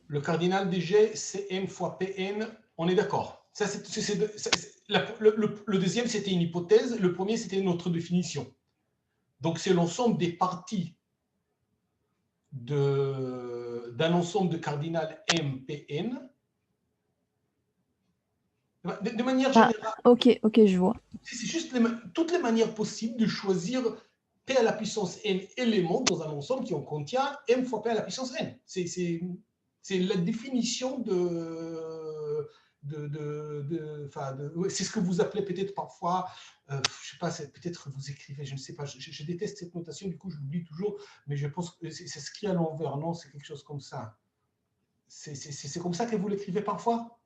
Le cardinal de G, c'est M fois Pn, on est d'accord. Le deuxième, c'était une hypothèse. Le premier, c'était notre définition. Donc, c'est l'ensemble des parties d'un ensemble de cardinal MPN. De manière générale, ok, je vois. c'est juste toutes les manières possibles de choisir P à la puissance n éléments dans un ensemble qui en contient M fois P à la puissance n. C'est la définition c'est ce que vous appelez peut-être parfois, je ne sais pas, peut-être vous écrivez, je ne sais pas, je déteste cette notation, du coup je l'oublie toujours, mais je pense que c'est ce qu'il y a à l'envers, non? C'est quelque chose comme ça. C'est comme ça que vous l'écrivez parfois?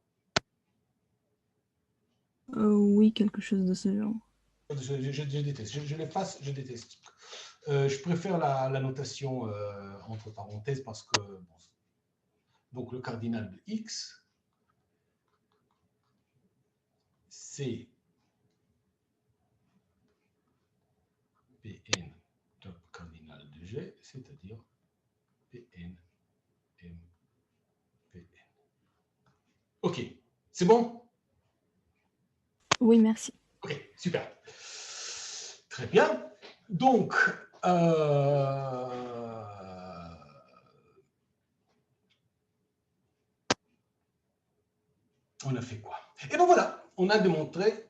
Oui, quelque chose de ce genre. Je déteste, je l'efface, je déteste. Je préfère la notation entre parenthèses parce que, bon, donc le cardinal de X, c'est Pn top cardinal de G, c'est-à-dire Pn M Pn. Ok, c'est bon? Oui, merci. Ok, super. Très bien. Donc, on a fait quoi? Et bien voilà, on a démontré,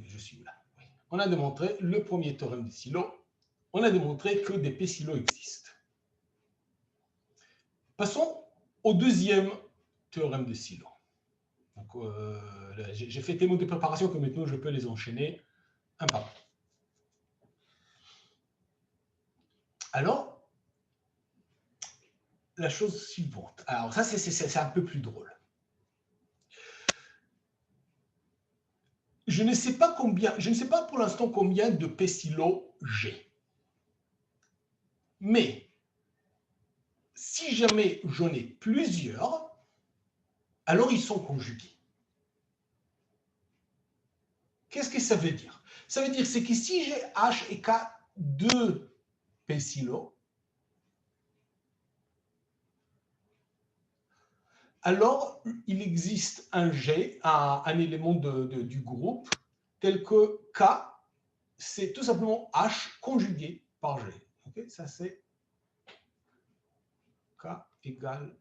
je suis là, oui. On a démontré le premier théorème de Sylow, on a démontré que des P-Sylow existent. Passons au deuxième théorème de Sylow. J'ai fait tes mots de préparation que maintenant je peux les enchaîner un par un. Alors, la chose suivante. Alors ça, c'est un peu plus drôle. Je ne sais pas pour l'instant combien de P-Sylow j'ai. Mais si jamais j'en ai plusieurs, alors ils sont conjugués. Qu'est-ce que ça veut dire? Ça veut dire c'est que si j'ai H et K deux P-Sylow, alors il existe un G, un élément du groupe, tel que K, c'est tout simplement H conjugué par G. Okay, ça, c'est K égale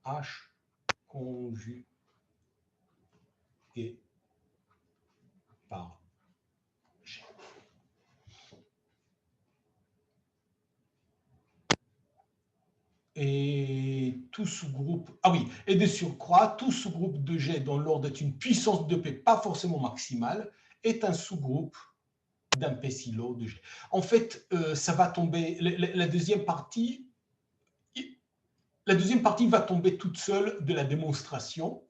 H conjugué par G. Et tout sous-groupe, ah oui, et de surcroît, tout sous-groupe de G dont l'ordre est une puissance de P pas forcément maximale, est un sous-groupe d'un P-Sylow de G. En fait, ça va tomber, la deuxième partie va tomber toute seule de la démonstration.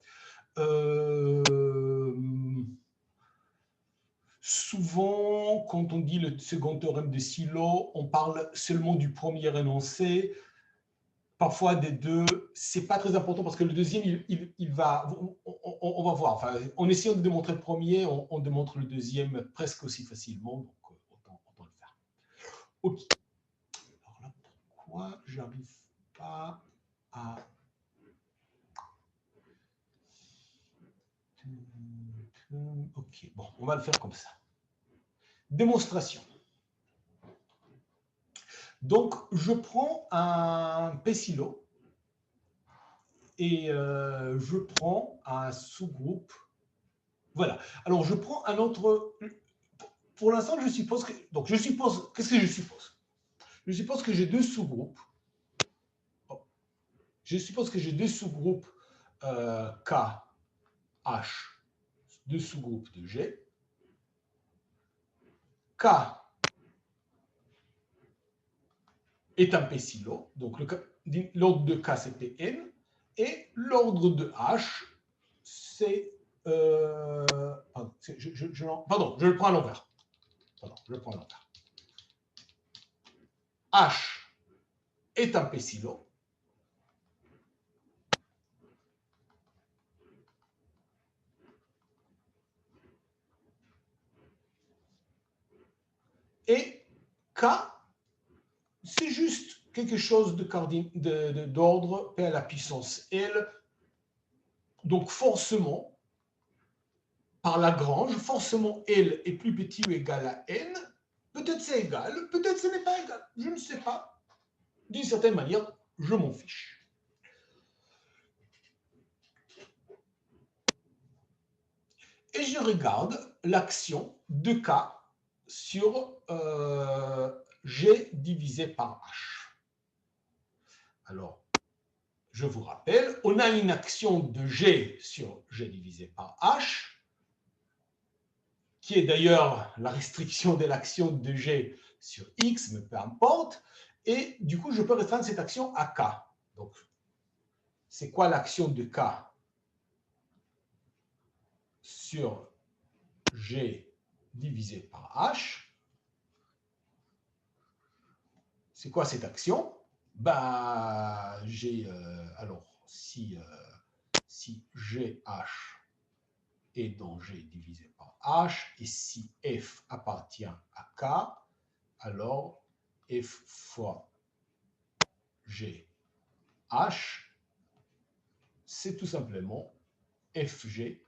Souvent, quand on dit le second théorème de Sylow, on parle seulement du premier énoncé, parfois des deux. C'est pas très important parce que le deuxième, il va, on va voir. Enfin, en essayant de démontrer le premier, on démontre le deuxième presque aussi facilement, donc autant le faire. Ok. Alors là, pourquoi j'arrive pas à... Ok, bon, on va le faire comme ça. Démonstration. Donc, je prends un P-Sylow et je prends un sous-groupe. Voilà. Alors, je prends un autre... Pour l'instant, je suppose que... Donc, je suppose... Qu'est-ce que je suppose? Je suppose que j'ai deux sous-groupes. Je suppose que j'ai deux sous-groupes K, H, deux sous-groupes de G. K est un P silo, donc l'ordre de K c'est Pn, et l'ordre de H c'est... pardon, je le prends à l'envers. H est un P silo. Et K, c'est juste quelque chose d'ordre P à la puissance L. Donc forcément, par Lagrange, forcément L est plus petit ou égal à N. Peut-être c'est égal, peut-être ce n'est pas égal. Je ne sais pas. D'une certaine manière, je m'en fiche. Et je regarde l'action de K sur G divisé par H. Alors, je vous rappelle, on a une action de G sur G divisé par H, qui est d'ailleurs la restriction de l'action de G sur X, mais peu importe. Et du coup, je peux restreindre cette action à K. Donc, c'est quoi l'action de K sur G divisé par H? C'est quoi cette action? Bah, alors, si GH est dans G divisé par H, et si F appartient à K, alors F fois GH, c'est tout simplement FG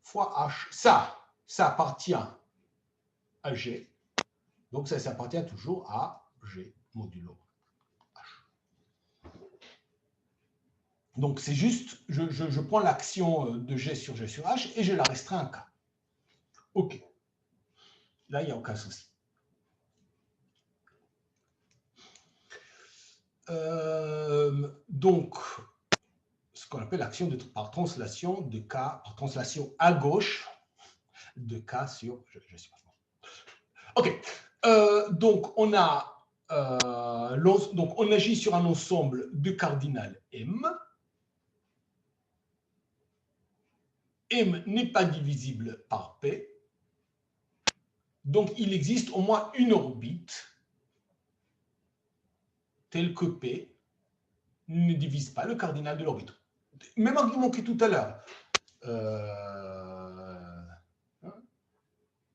fois H. Ça appartient à G, donc ça appartient toujours à G modulo H. Donc c'est juste, je prends l'action de G sur H et je la restreins à K. OK. Là, il n'y a aucun souci. Donc, ce qu'on appelle l'action par translation de K, par translation à gauche de K sur... Je suis pas bon. OK. Donc, on agit sur un ensemble de cardinal M. M n'est pas divisible par P. Donc, il existe au moins une orbite telle que P ne divise pas le cardinal de l'orbite. Même argument que tout à l'heure.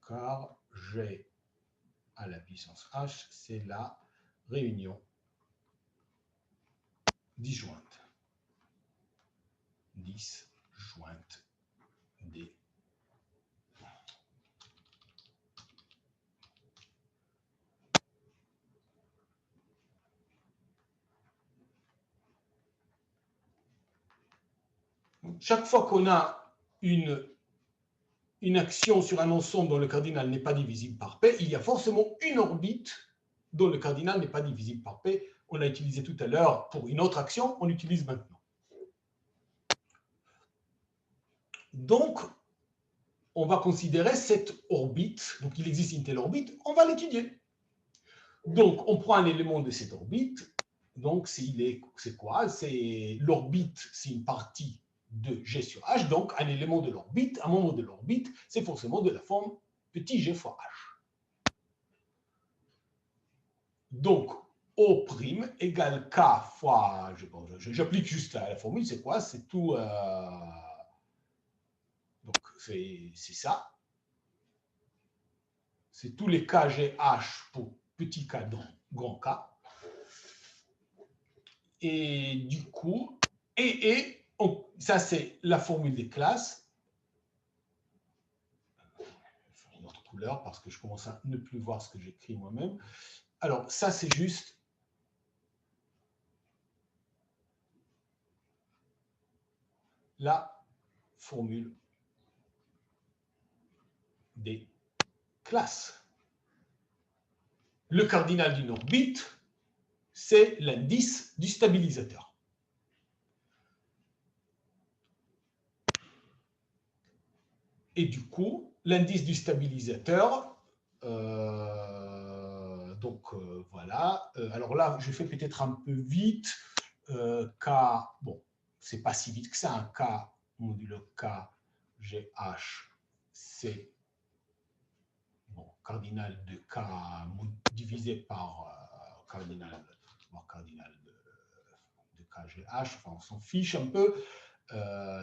Car G à la puissance H, c'est la réunion disjointe. Disjointe des. Chaque fois qu'on a une action sur un ensemble dont le cardinal n'est pas divisible par P, il y a forcément une orbite dont le cardinal n'est pas divisible par P. On l'a utilisé tout à l'heure pour une autre action, on l'utilise maintenant. Donc, on va considérer cette orbite, donc il existe une telle orbite, on va l'étudier. Donc, on prend un élément de cette orbite, donc c'est quoi? C'est l'orbite, c'est une partie de G sur H, donc un élément de l'orbite, un membre de l'orbite, c'est forcément de la forme petit g fois H. Donc, O' égale K fois, j'applique juste la formule, c'est quoi? C'est tout, donc c'est ça. C'est tous les KGH pour petit k dans grand K. Et du coup, ça c'est la formule des classes. Une autre couleur parce que je commence à ne plus voir ce que j'écris moi-même. Alors ça c'est juste la formule des classes. Le cardinal d'une orbite, c'est l'indice du stabilisateur. Et du coup, l'indice du stabilisateur, voilà. Alors là, je fais peut-être un peu vite. K, bon, c'est pas si vite que ça. Un K modulo K, GH, c'est bon, cardinal de K divisé par cardinal de KGH. Enfin, on s'en fiche un peu.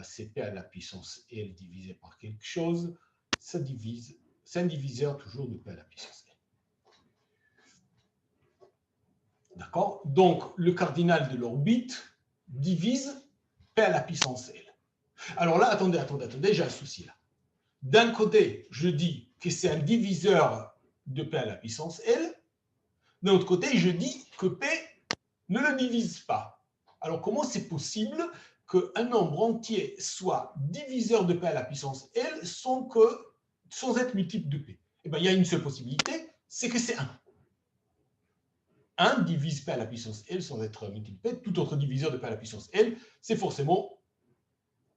C'est P à la puissance L divisé par quelque chose. Ça divise. C'est un diviseur toujours de P à la puissance L. D'accord? Donc, le cardinal de l'orbite divise P à la puissance L. Alors là, attendez, j'ai un souci là. D'un côté, je dis que c'est un diviseur de P à la puissance L. D'un autre côté, je dis que P ne le divise pas. Alors, comment c'est possible qu'un nombre entier soit diviseur de P à la puissance L sans être multiple de P? Eh bien, il y a une seule possibilité, c'est que c'est 1. 1 divise P à la puissance L sans être multiple de P. Tout autre diviseur de P à la puissance L, c'est forcément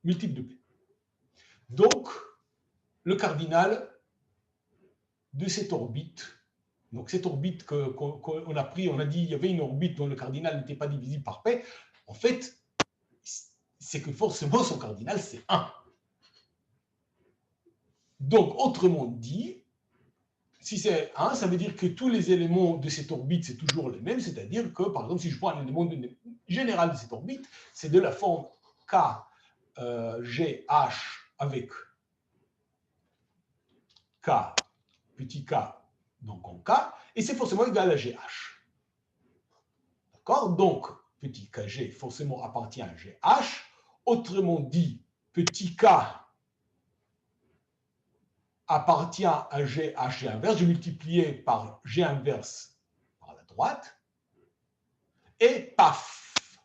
multiple de P. Donc, le cardinal de cette orbite, donc cette orbite qu'on a pris, on a dit il y avait une orbite dont le cardinal n'était pas divisible par P, en fait, c'est que forcément son cardinal, c'est 1. Donc, autrement dit, si c'est 1, ça veut dire que tous les éléments de cette orbite, c'est toujours les mêmes, c'est-à-dire que, par exemple, si je prends un élément général de cette orbite, c'est de la forme K, G, H avec K, petit k, donc en K, et c'est forcément égal à GH. D'accord? Donc, petit kg forcément appartient à GH. Autrement dit, petit k appartient à GH, G inverse. Je multipliais par G inverse par la droite. Et paf,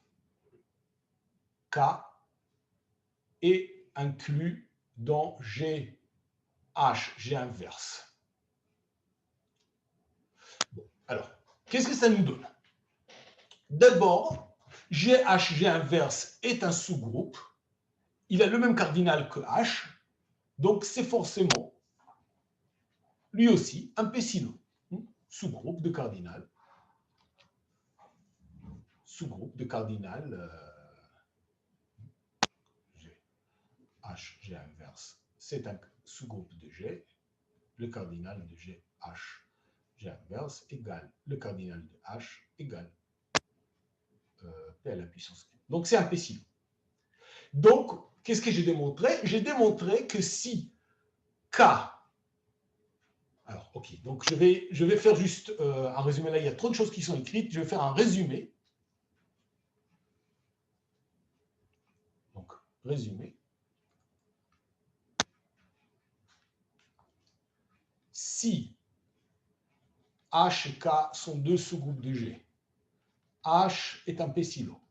K est inclus dans GH, G inverse. Bon, alors, qu'est-ce que ça nous donne? D'abord, GH, G inverse est un sous-groupe. Il a le même cardinal que H. Donc, c'est forcément, lui aussi, un P-silo. Sous-groupe de cardinal. Sous-groupe de cardinal G. H, G inverse. C'est un sous-groupe de G. Le cardinal de G, H, G inverse égale le cardinal de H égale P à la puissance n. Donc, c'est un P-silo. Donc, qu'est-ce que j'ai démontré? J'ai démontré que si K, alors, ok, donc je vais faire juste un résumé. Là, il y a trop de choses qui sont écrites. Je vais faire un résumé. Donc, résumé. Si H et K sont deux sous-groupes de G, H est un P-silo.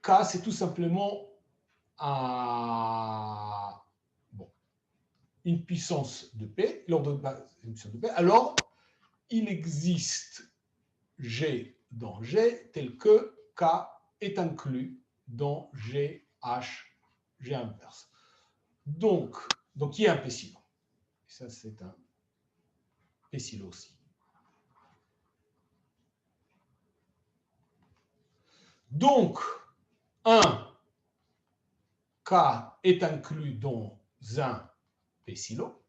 K, c'est tout simplement une puissance de P, l'ordre de base est une puissance de P. Alors, il existe G dans G tel que K est inclus dans G, H, G inverse. Donc il y a un P-silo. Ça, c'est un P-silo aussi. Donc, 1, K est inclus dans un P-silo.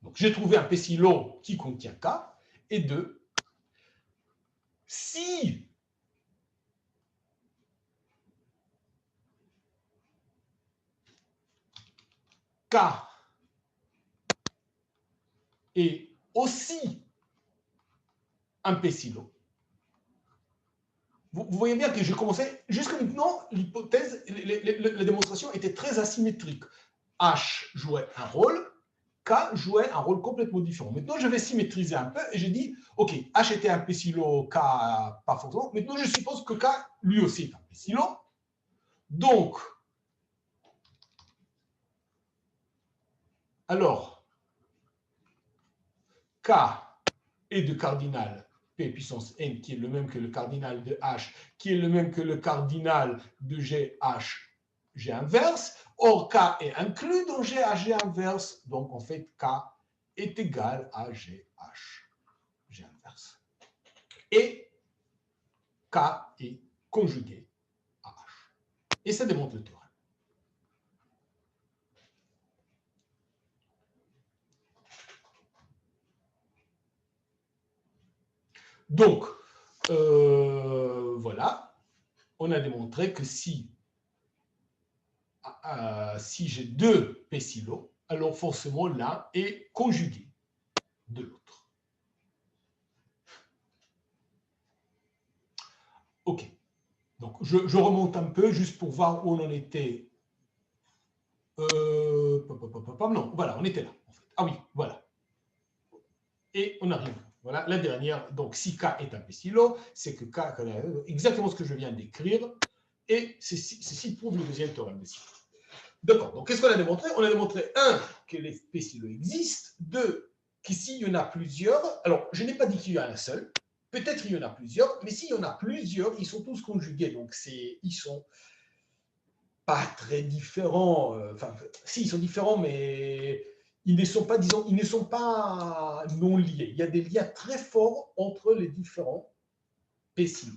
Donc, j'ai trouvé un P-silo qui contient K. Et 2, si K est aussi un P-silo, vous voyez bien que je commençais, jusqu'à maintenant, l'hypothèse, la démonstration était très asymétrique. H jouait un rôle, K jouait un rôle complètement différent. Maintenant, je vais symétriser un peu et je dis, OK, H était un P-silo, K pas forcément. Maintenant, je suppose que K, lui aussi, est un P-silo. Donc, alors, K est de cardinal P puissance n, qui est le même que le cardinal de H, qui est le même que le cardinal de GH G inverse. Or, K est inclus dans G à G inverse. Donc, en fait, K est égal à GH, G inverse. Et K est conjugué à H. Et ça démontre le théorème. Donc, voilà, on a démontré que si j'ai deux P silo, alors forcément l'un est conjugué de l'autre. OK. Donc, je remonte un peu juste pour voir où on en était. Non, voilà, on était là. En fait. Ah oui, voilà. Et on arrive. Voilà, la dernière. Donc, si K est un P silo, c'est que K, exactement ce que je viens d'écrire. Et ceci prouve le deuxième théorème de Silo. D'accord. Donc, qu'est-ce qu'on a démontré? On a démontré, un, que les P silo existent. Deux, qu'ici, il y en a plusieurs. Alors, je n'ai pas dit qu'il y en a un seul. Peut-être il y en a plusieurs. Mais s'il y en a plusieurs, ils sont tous conjugués. Donc, ils sont pas très différents. Enfin, si, ils sont différents, mais ils ne sont pas, disons, ils ne sont pas non liés. Il y a des liens très forts entre les différents P silo.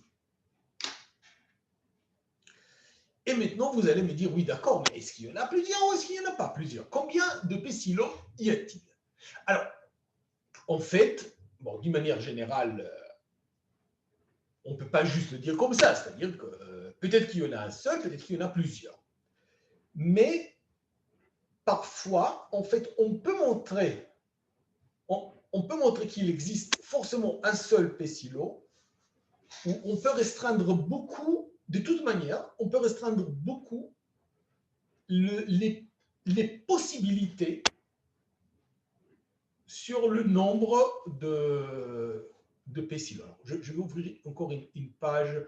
Et maintenant, vous allez me dire, oui, d'accord, mais est-ce qu'il y en a plusieurs ou est-ce qu'il n'y en a pas plusieurs? Combien de P silo y a-t-il? Alors, en fait, bon, d'une manière générale, on ne peut pas juste le dire comme ça, c'est-à-dire que peut-être qu'il y en a un seul, peut-être qu'il y en a plusieurs. Mais parfois, en fait, on peut montrer qu'il existe forcément un seul P silo, où on peut restreindre beaucoup, de toute manière, on peut restreindre beaucoup les possibilités sur le nombre de P silo. Alors, je vais ouvrir encore une page.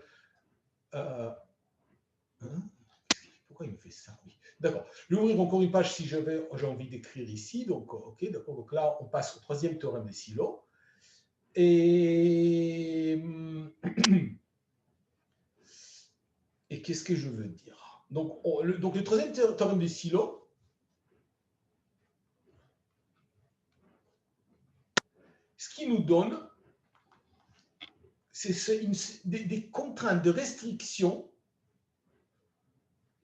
Pourquoi il me fait ça? Oui. D'accord. Je vais ouvrir encore une page si j'ai envie d'écrire ici. Donc, OK, d'accord. Donc là, on passe au troisième théorème des silos. Et qu'est-ce que je veux dire? Donc, le troisième théorème des silos, ce qui nous donne, c'est des contraintes de restriction.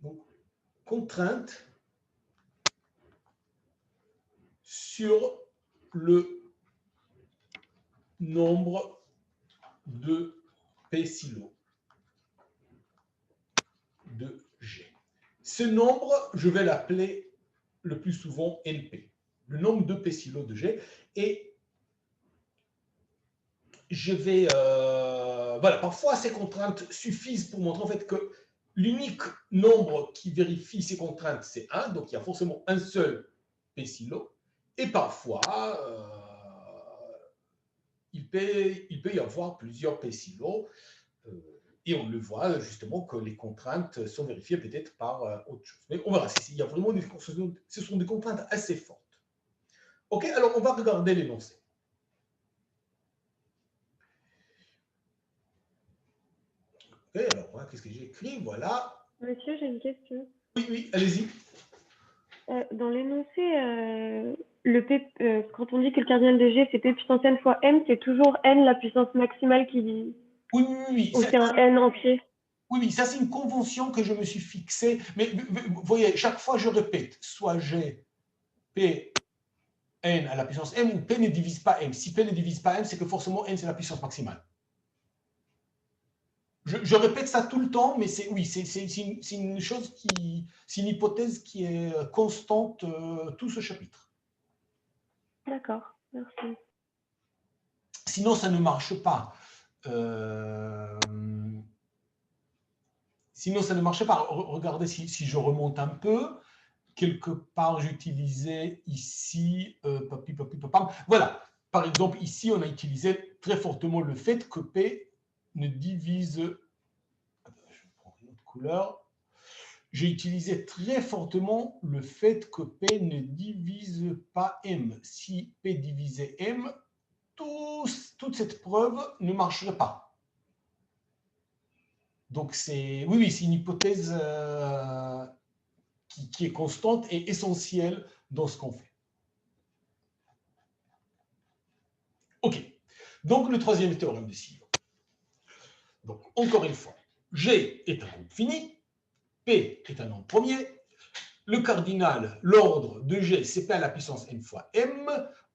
Donc, contraintes sur le nombre de P silo de G. Ce nombre, je vais l'appeler le plus souvent NP, le nombre de P silo de G. Et je vais... voilà, parfois ces contraintes suffisent pour montrer en fait que l'unique nombre qui vérifie ces contraintes, c'est 1, donc il y a forcément un seul P silo. Et parfois, il peut y avoir plusieurs P silo. Et on le voit justement que les contraintes sont vérifiées peut-être par autre chose. Mais on verra, il y a vraiment ce sont des contraintes assez fortes. OK, alors on va regarder l'énoncé. OK, alors voilà, qu'est-ce que j'ai écrit? Voilà. Monsieur, j'ai une question. Oui, allez-y. Dans l'énoncé, quand on dit que le cardinal de G, c'est P puissance n fois m, c'est toujours n la puissance maximale qui dit. Oui. Ou c'est un n entier? Oui, ça c'est une convention que je me suis fixée. Mais vous voyez, chaque fois je répète, soit G, P, n à la puissance m, ou P ne divise pas m. Si P ne divise pas m, c'est que forcément n c'est la puissance maximale. Je répète ça tout le temps, mais c'est une chose c'est une hypothèse qui est constante tout ce chapitre. D'accord, merci. Sinon, ça ne marche pas. Sinon, ça ne marchait pas. Regardez si je remonte un peu. Quelque part, j'utilisais ici, voilà. Par exemple, ici, on a utilisé très fortement le fait que P ne divise. Je prends une autre couleur. J'ai utilisé très fortement le fait que P ne divise pas M. Si P divisait M, toute cette preuve ne marcherait pas. Donc, c'est une hypothèse qui est constante et essentielle dans ce qu'on fait. OK. Donc, le troisième théorème de Silo. Donc, encore une fois, G est un groupe fini, P est un nombre premier, le cardinal, l'ordre de G, c'est P à la puissance n fois M,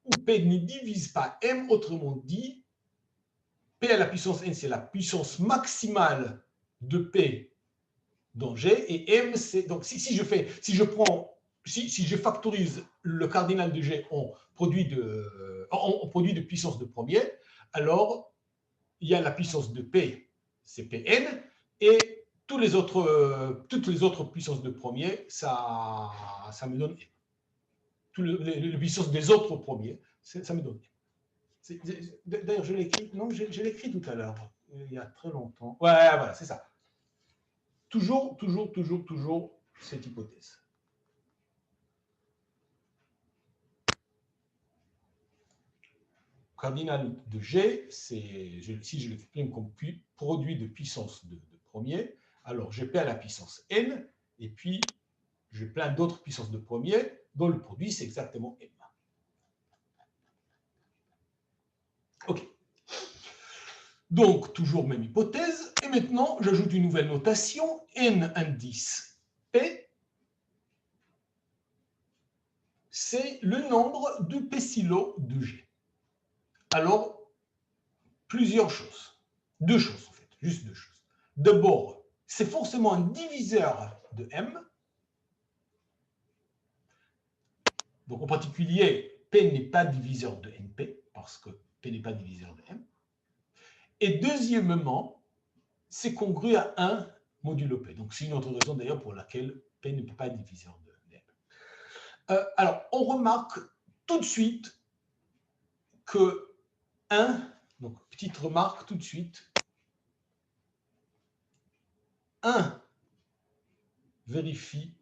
où P ne divise pas M, autrement dit, P à la puissance n, c'est la puissance maximale de P dans G, et M, c'est... Donc, si je factorise le cardinal de G en produit de puissance de premier, alors il y a la puissance de P, c'est Pn, et toutes les autres puissances de premier, ça me donne M. Toutes les puissances des autres premiers, ça me donne M. D'ailleurs, je l'ai écrit, non, je l'ai écrit tout à l'heure, il y a très longtemps. Ouais, voilà, c'est ça. Toujours cette hypothèse. Cardinal de G, si je l'exprime comme produit de puissance de premier, alors j'ai P à la puissance n, et puis j'ai plein d'autres puissances de premier, dont le produit, c'est exactement m. OK. Donc, toujours même hypothèse, et maintenant, j'ajoute une nouvelle notation, n indice P, c'est le nombre de P-silo de G. Alors, plusieurs choses. Deux choses, en fait, juste deux choses. D'abord, c'est forcément un diviseur de M. Donc, en particulier, P n'est pas diviseur de NP, parce que P n'est pas diviseur de M. Et deuxièmement, c'est congru à 1 modulo P. Donc, c'est une autre raison, d'ailleurs, pour laquelle P ne peut pas être diviseur de M. Alors, on remarque tout de suite que 1, donc petite remarque tout de suite, 1 vérifie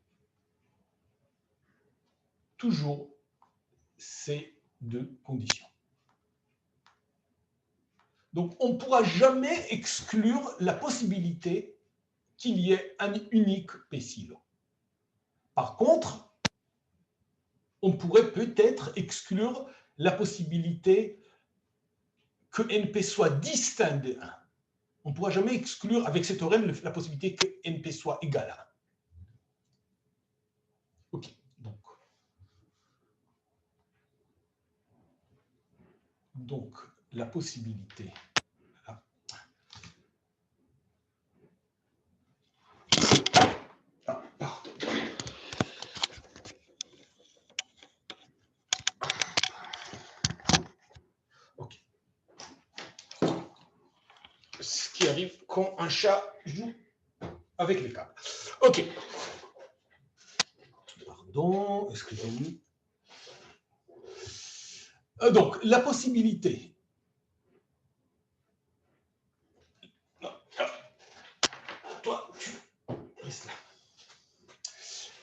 toujours ces deux conditions. Donc, on ne pourra jamais exclure la possibilité qu'il y ait un unique P-silo. Par contre, on pourrait peut-être exclure la possibilité que NP soit distinct de 1. On ne pourra jamais exclure avec ce théorème la possibilité que NP soit égal à 1. OK, donc la possibilité... OK. Ce qui arrive quand un chat joue avec les câbles. OK. Pardon, est-ce que j'ai mis... Donc, la possibilité... Toi, tu restes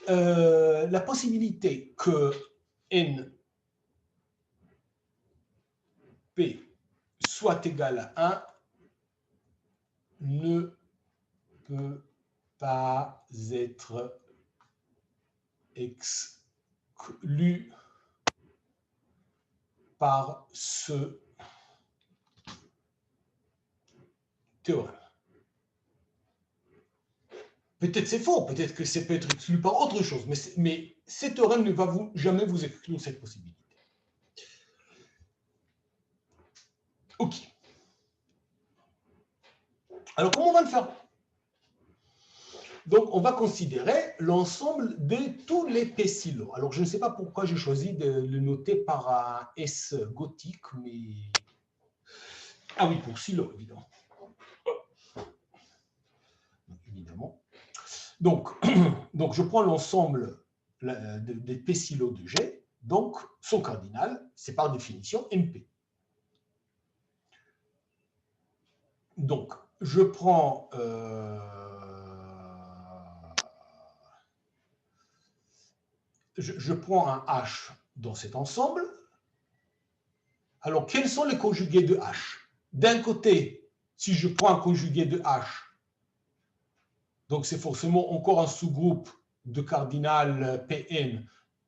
là. La possibilité que NP soit égal à 1 ne peut pas être exclu par ce théorème. Peut-être c'est faux, peut-être que ça peut être exclu par autre chose, mais ce théorème ne va jamais vous exclure cette possibilité. OK. Alors, comment on va le faire? Donc, on va considérer l'ensemble de tous les P-silo. Alors, je ne sais pas pourquoi j'ai choisi de le noter par un S gothique, mais... Ah oui, pour silo, évidemment. Évidemment. Donc, je prends l'ensemble des P-silo de G. Donc, son cardinal, c'est par définition NP. Donc, je prends... je prends un H dans cet ensemble. Alors, quels sont les conjugués de H? D'un côté, si je prends un conjugué de H, donc c'est forcément encore un sous-groupe de cardinal Pn,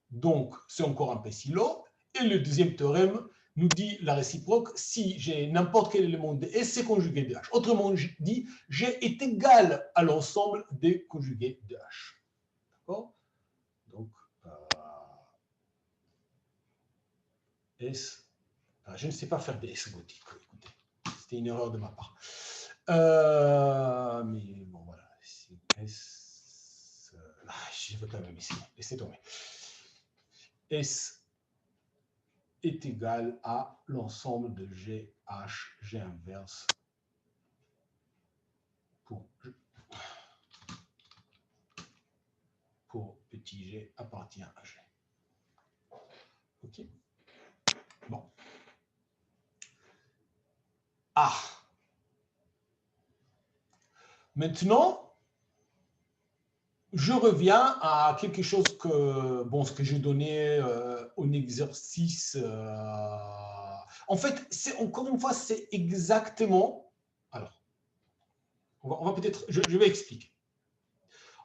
donc c'est encore un P silo. Et le deuxième théorème nous dit la réciproque si j'ai n'importe quel élément de S, c'est conjugué de H. Autrement dit, G est égal à l'ensemble des conjugués de H. D'accord? Donc, S, je ne sais pas faire des S gothiques, écoutez, c'était une erreur de ma part. Mais bon, voilà, S, je vais quand même essayer, laissez tomber. S est égal à l'ensemble de G, H, G inverse pour petit g appartient à G. OK? Bon. Ah. Maintenant, je reviens à quelque chose que, bon, ce que j'ai donné en exercice. En fait, c'est encore une fois, c'est exactement. Alors, on va peut-être, je vais expliquer.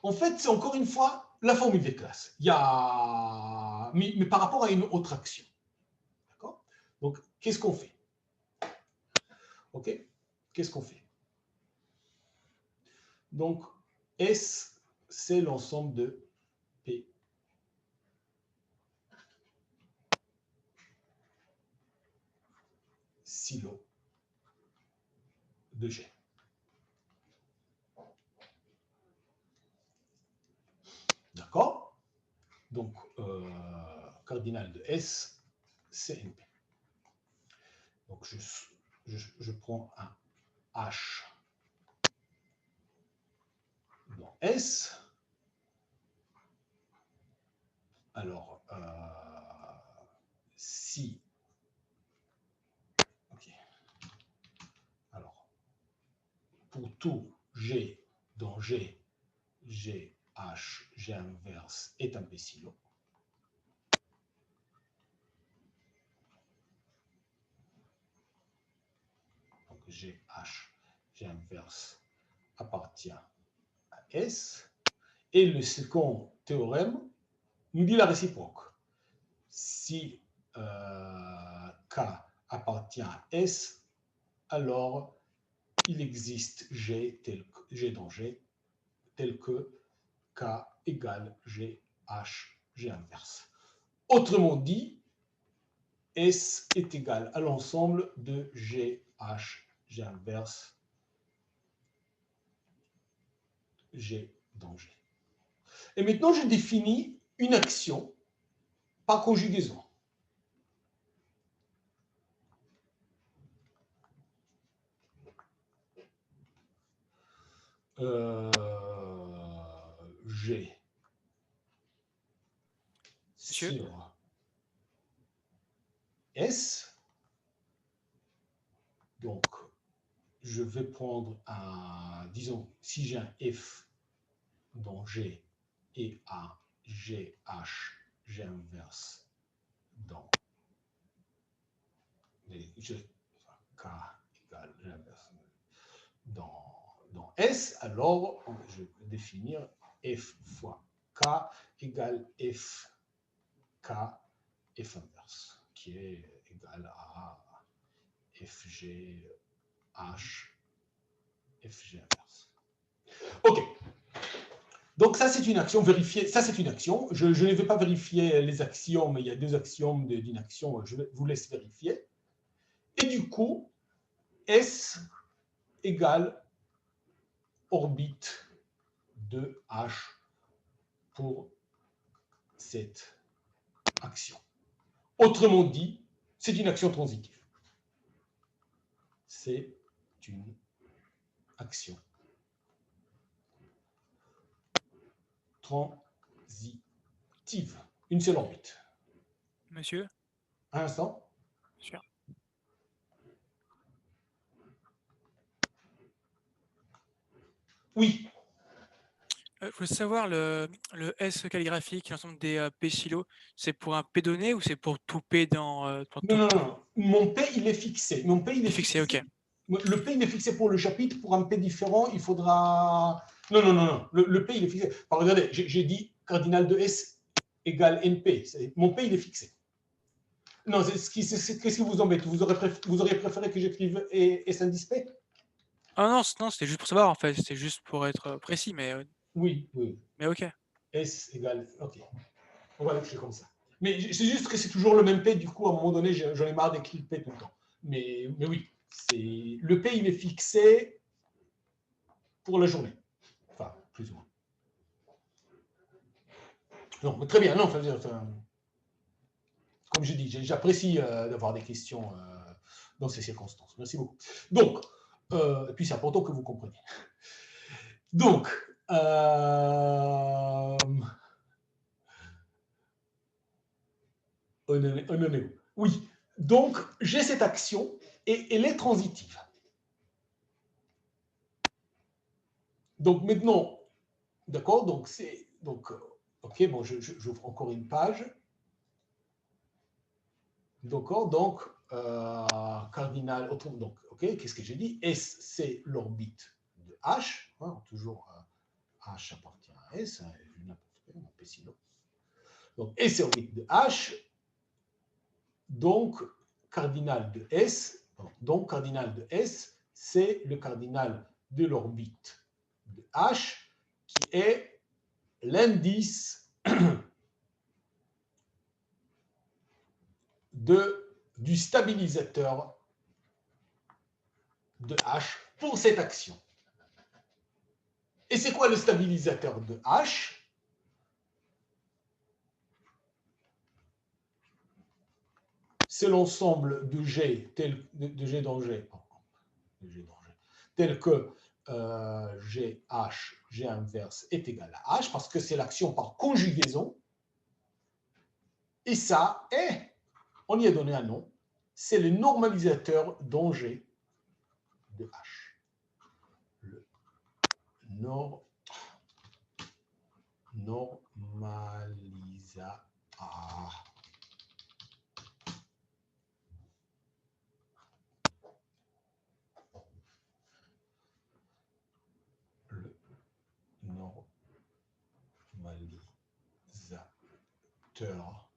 En fait, c'est encore une fois la formule des classes. Il y a, mais par rapport à une autre action. D'accord? Donc, qu'est-ce qu'on fait? OK? Qu'est-ce qu'on fait? Donc, S, c'est l'ensemble de P silo de G. D'accord? Donc, cardinal de S, c'est NP. Donc, je prends un H dans S. Alors, si... OK. Alors, pour tout G dans G, G, H, G inverse est un P silo. Donc, G, H, G inverse appartient à S. Et le second théorème nous dit la réciproque. Si K appartient à S, alors il existe G dans G tel que K égale G, H, G inverse. Autrement dit, S est égal à l'ensemble de G, H, G inverse, G dans G. Et maintenant, je définis une action par conjugaison. G sur S. Donc, je vais prendre un, disons, si j'ai un F dans G et un G, H, G inverse dans K égale G inverse dans S, alors je vais définir F fois K égale F K F inverse, qui est égal à FG H FG inverse. OK. Donc ça, c'est une action vérifiée. Ça, c'est une action. Je ne vais pas vérifier les axiomes. Il y a deux axiomes d'une action. Je vous laisse vérifier. Et du coup, S égale orbite de H pour cette action. Autrement dit, c'est une action transitive. C'est une action transitive. Une seule orbite. Monsieur? Un instant. Sûr. Oui. Il faut savoir, le S calligraphique, l'ensemble des P silo, c'est pour un P donné ou c'est pour tout P dans Non. Mon P, il est fixé. Mon P, il est fixé, ok. Le P, il est fixé pour le chapitre. Pour un P différent, il faudra... Non. Le P, il est fixé. Regardez, j'ai dit cardinal de S égale NP. Mon P, il est fixé. Non, qu'est-ce qui vous embête? Vous auriez préféré que j'écrive S indice P? Ah non, non, c'était juste pour savoir, en fait. C'était juste pour être précis, Oui, oui. mais ok. S égale... OK. On va l'écrire comme ça. Mais c'est juste que c'est toujours le même P. Du coup, à un moment donné, j'en ai marre d'écrire P tout le temps. Mais oui, le P, il est fixé pour la journée. Enfin, plus ou moins. Non, mais très bien. Non, comme je dis, j'apprécie d'avoir des questions dans ces circonstances. Merci beaucoup. Donc, et puis c'est important que vous compreniez. Donc, oui. Donc, j'ai cette action et elle est transitive. Donc maintenant, d'accord, donc c'est ok, bon, j'ouvre encore une page. D'accord, donc cardinal, donc ok, qu'est-ce que j'ai dit? S, c'est l'orbite de H, hein, toujours H appartient à S, hein, n'importe quoi, sinon. Donc S, c'est l'orbite de H, donc cardinal de S, donc cardinal de S, c'est le cardinal de l'orbite de H, qui est l'indice du stabilisateur de H pour cette action. Et c'est quoi le stabilisateur de H? C'est l'ensemble de G, de G dans G, tel que GH, G inverse est égal à H, parce que c'est l'action par conjugaison. Et ça est, on y a donné un nom, c'est le normalisateur dans G de H. Le normalisateur. Normalisateur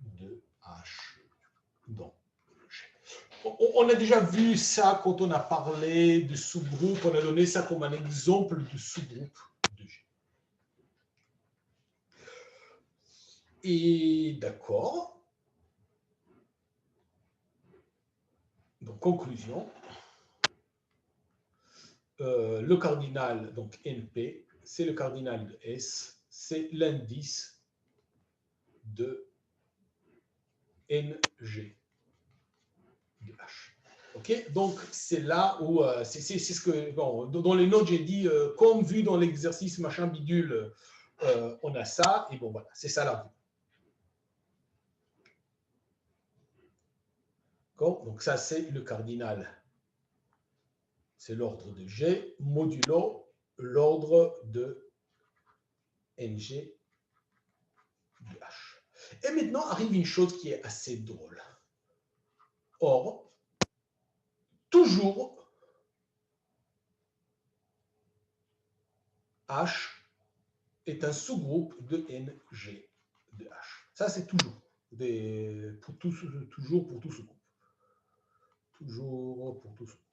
de H dans G. On a déjà vu ça quand on a parlé de sous-groupe, on a donné ça comme un exemple de sous-groupe de G. Et d'accord. Donc, conclusion. Le cardinal, donc NP, c'est le cardinal de S, c'est l'indice de NG de H. Ok, donc c'est là où c'est ce que bon, dans les notes j'ai dit comme vu dans l'exercice machin bidule, on a ça et bon voilà, c'est ça la vue. D'accord, donc ça c'est le cardinal, c'est l'ordre de G modulo l'ordre de NG de H. Et maintenant arrive une chose qui est assez drôle. Or, toujours H est un sous-groupe de NG de H. Ça, c'est toujours. Toujours pour tout sous-groupe. Toujours pour tout sous-groupe.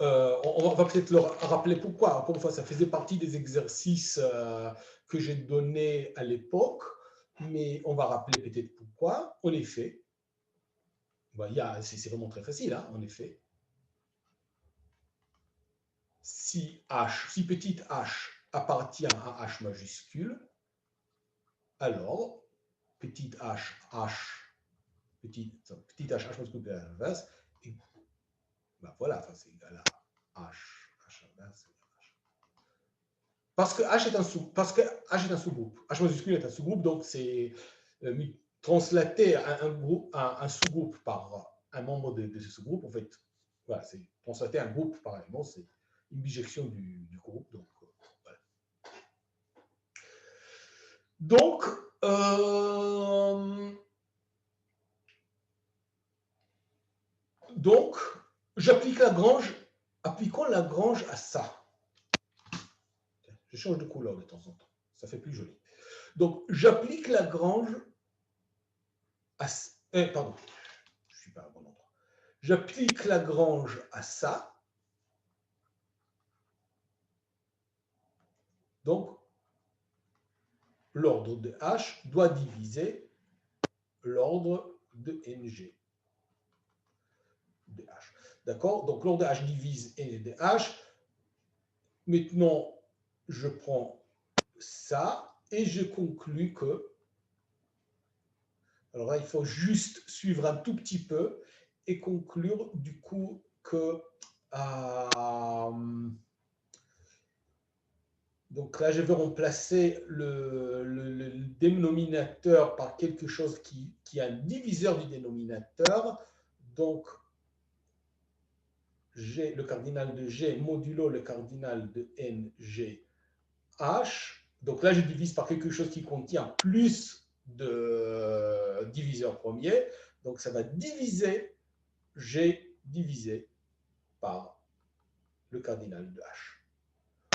On va peut-être leur rappeler pourquoi. Encore une fois, ça faisait partie des exercices que j'ai donnés à l'époque, mais on va rappeler peut-être pourquoi. En effet, c'est vraiment très facile, hein, en effet. Si petit h appartient à h majuscule, alors petit h majuscule à l'inverse, et ben voilà, c'est égal à h inverse. Parce que h est un sous-groupe, h majuscule est un sous-groupe, donc c'est translater un sous-groupe par un membre de ce sous-groupe, en fait, voilà, c'est translater un groupe par un élément, c'est une bijection du groupe, donc voilà. Donc, J'applique Lagrange. Appliquons Lagrange à ça. Je change de couleur de temps en temps. Ça fait plus joli. Donc, j'applique Lagrange à... pardon, je ne suis pas à bon endroit. J'applique Lagrange à ça. Donc, l'ordre de H doit diviser l'ordre de NG de H. D'accord? Donc, l'ordre de H divise N de H. Maintenant, je prends ça et je conclus que... Alors là, il faut juste suivre un tout petit peu et conclure du coup que... donc là, je vais remplacer le dénominateur par quelque chose qui a un diviseur du dénominateur. Donc, G, le cardinal de G modulo le cardinal de NG H. Donc là, je divise par quelque chose qui contient plus de diviseur premier. Donc, ça va diviser G divisé par le cardinal de H.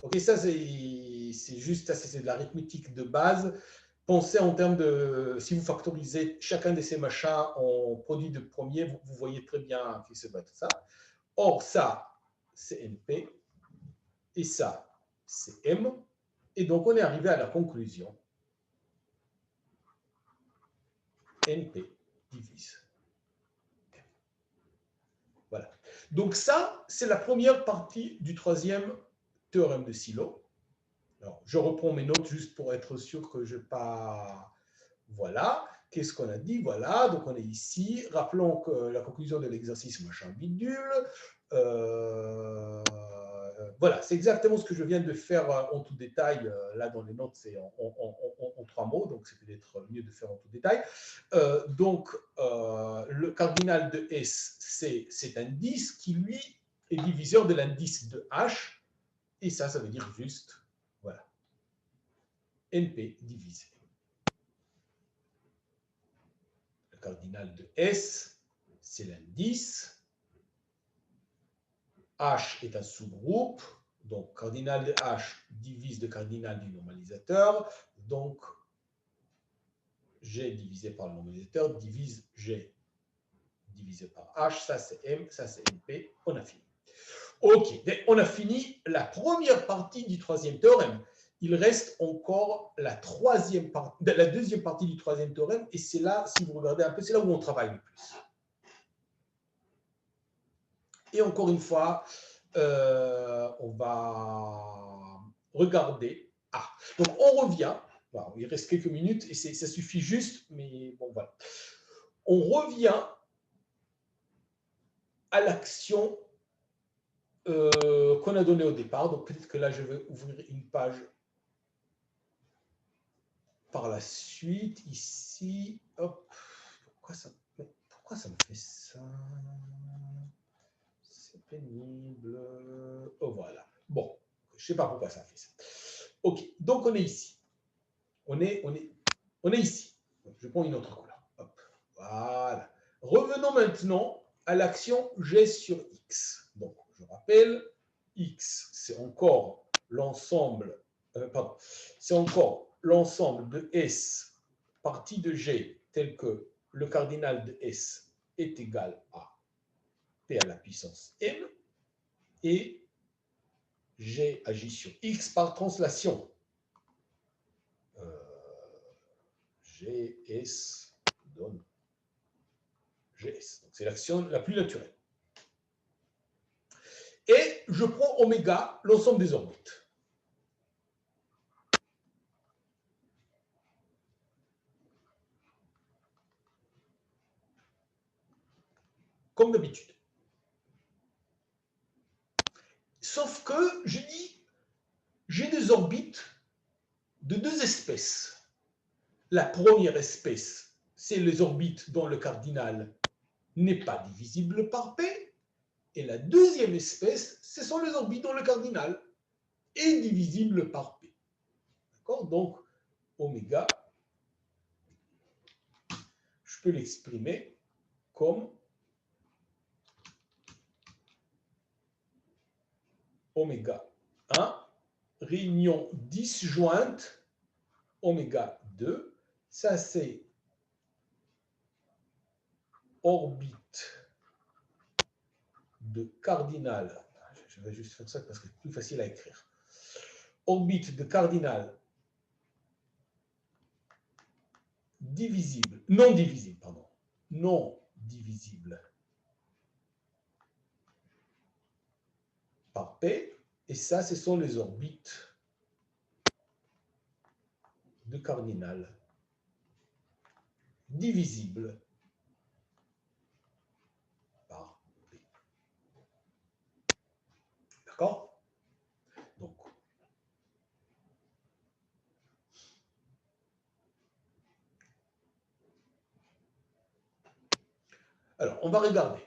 Ok, ça, c'est juste, c'est de l'arithmétique de base. Pensez en termes de, si vous factorisez chacun de ces machins en produit de premier, vous voyez très bien qu'il se bat ça. Or, ça, c'est NP, et ça, c'est M. Et donc, on est arrivé à la conclusion. NP divise M. Voilà. Donc, ça, c'est la première partie du troisième théorème de Sylow. Alors, je reprends mes notes juste pour être sûr que je n'ai pas... Voilà. Qu'est-ce qu'on a dit? Voilà. Donc, on est ici. Rappelons que la conclusion de l'exercice machin bidule. Voilà, c'est exactement ce que je viens de faire en tout détail. Là, dans les notes, c'est en 3 mots, donc c'est peut-être mieux de faire en tout détail. Donc, le cardinal de S, c'est un 10 qui, lui, est diviseur de l'indice de H. Et ça veut dire juste, voilà, NP divisé. Le cardinal de S, c'est l'indice. H est un sous-groupe, donc cardinal de H divise le cardinal du normalisateur, donc G divisé par le normalisateur divise G divisé par H, ça c'est M, ça c'est NP, on a fini. Ok, on a fini la première partie du troisième théorème. Il reste encore la deuxième partie du troisième théorème, et c'est là, si vous regardez un peu, c'est là où on travaille le plus. Et encore une fois, on va regarder. Ah, donc on revient. Bon, il reste quelques minutes et ça suffit juste, mais bon, voilà. On revient à l'action qu'on a donnée au départ. Donc peut-être que là, je vais ouvrir une page par la suite. Ici, hop. Pourquoi ça me fait ça? C'est pénible. Oh, voilà. Bon, je ne sais pas pourquoi ça fait ça. Ok, donc on est ici. On est ici. Donc, je prends une autre couleur. Hop. Voilà. Revenons maintenant à l'action G sur X. Donc, je rappelle, X, c'est encore l'ensemble, c'est encore l'ensemble de S partie de G tel que le cardinal de S est égal à P à la puissance M et G agit sur X par translation. GS donne GS. C'est l'action la plus naturelle. Et je prends oméga, l'ensemble des orbites. Comme d'habitude. Sauf que je dis, j'ai des orbites de deux espèces. La première espèce, c'est les orbites dont le cardinal n'est pas divisible par P. Et la deuxième espèce, ce sont les orbites dont le cardinal est divisible par P. D'accord? Donc, oméga, je peux l'exprimer comme oméga 1, réunion disjointe oméga 2. Ça, c'est orbite de cardinal. Je vais juste faire ça parce que c'est plus facile à écrire. Orbite de cardinal divisible, non divisible, pardon, non divisible par P. Et ça, ce sont les orbites de cardinal divisible par P. D'accord? Donc, alors, on va regarder.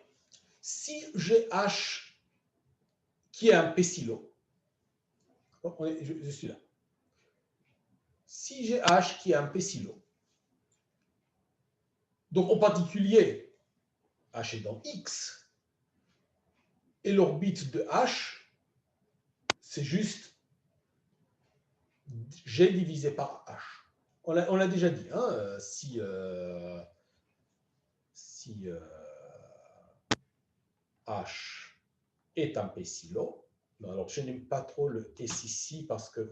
Si j'ai H qui est un P-silo, je suis là. Si j'ai H qui est un P-silo, donc en particulier, H est dans X, et l'orbite de H, c'est juste G divisé par H. On l'a déjà dit, hein, si H est un P-silo, alors je n'aime pas trop le S ici parce que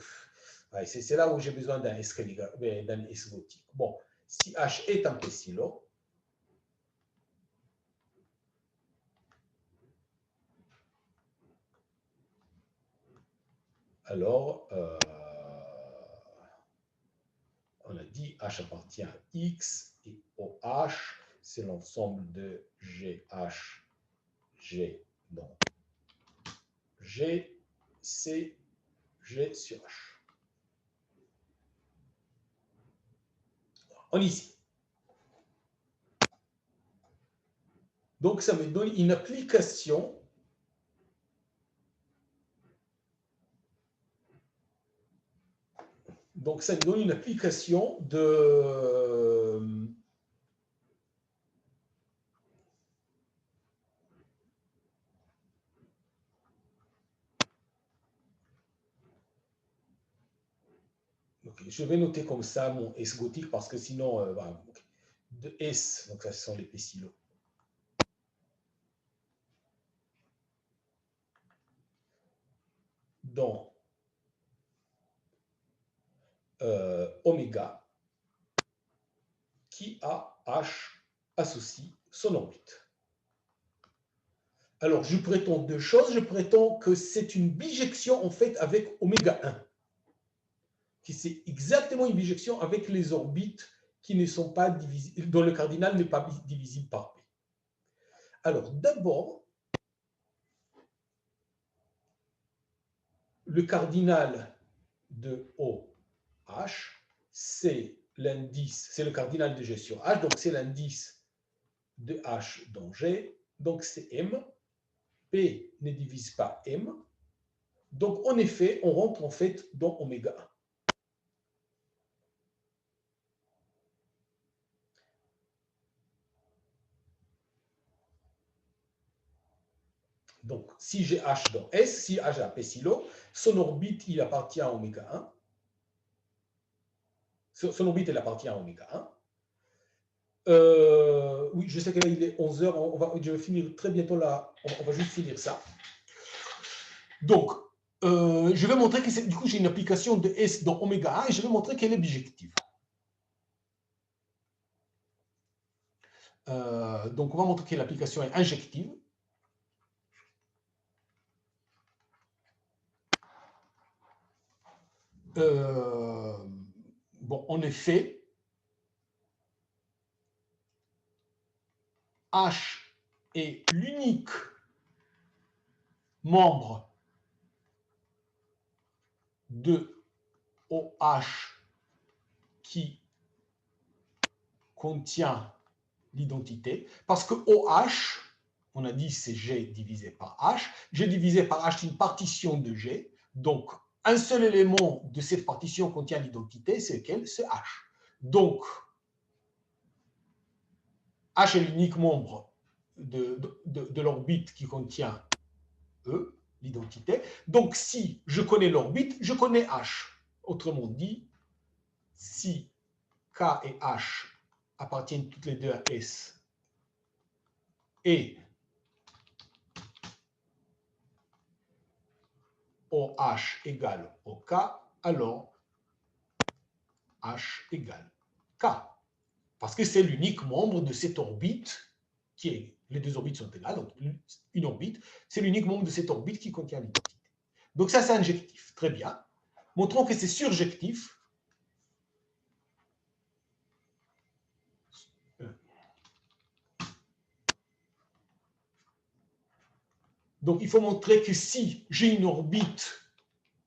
ouais, c'est là où j'ai besoin d'un S gothique. Bon, si H est un P-silo, alors on a dit H appartient à X et OH, c'est l'ensemble de GH, G dans G, C, G sur H. On est ici. Donc, ça me donne une application donc, ça me donne une application de okay, je vais noter comme ça mon S gothique parce que sinon, voilà, de S, donc ça ce sont les P-silo. Dans oméga qui a H associe son orbite. Alors, je prétends deux choses. Je prétends que c'est une bijection en fait avec oméga 1, qui c'est exactement une bijection avec les orbites qui ne sont pas divisibles, dont le cardinal n'est pas divisible par P. Alors, d'abord, le cardinal de OH, c'est l'indice, c'est le cardinal de G sur H, donc c'est l'indice de H dans G, donc c'est M. P ne divise pas M. Donc, en effet, on rentre en fait dans oméga 1. Donc, si j'ai H dans S, si H a P-silo, son orbite, il appartient à oméga 1. Son orbite, elle appartient à oméga 1. Oui, je sais qu'il est 11 h. Je vais finir très bientôt là. On va juste finir ça. Donc, je vais montrer que du coup, j'ai une application de S dans oméga 1 et je vais montrer qu'elle est bijective. Donc, on va montrer que l'application est injective. Bon, en effet, H est l'unique membre de OH qui contient l'identité, parce que OH, on a dit c'est G divisé par H, G divisé par H c'est une partition de G, donc un seul élément de cette partition contient l'identité, c'est lequel? C'est H. Donc, H est l'unique membre de l'orbite qui contient E, l'identité. Donc, si je connais l'orbite, je connais H. Autrement dit, si K et H appartiennent toutes les deux à S et OH égale OK, alors H égale K. Parce que c'est l'unique membre de cette orbite qui est, les deux orbites sont égales, donc une orbite, c'est l'unique membre de cette orbite qui contient l'identité. Donc ça, c'est injectif. Très bien. Montrons que c'est surjectif. Donc il faut montrer que si j'ai une orbite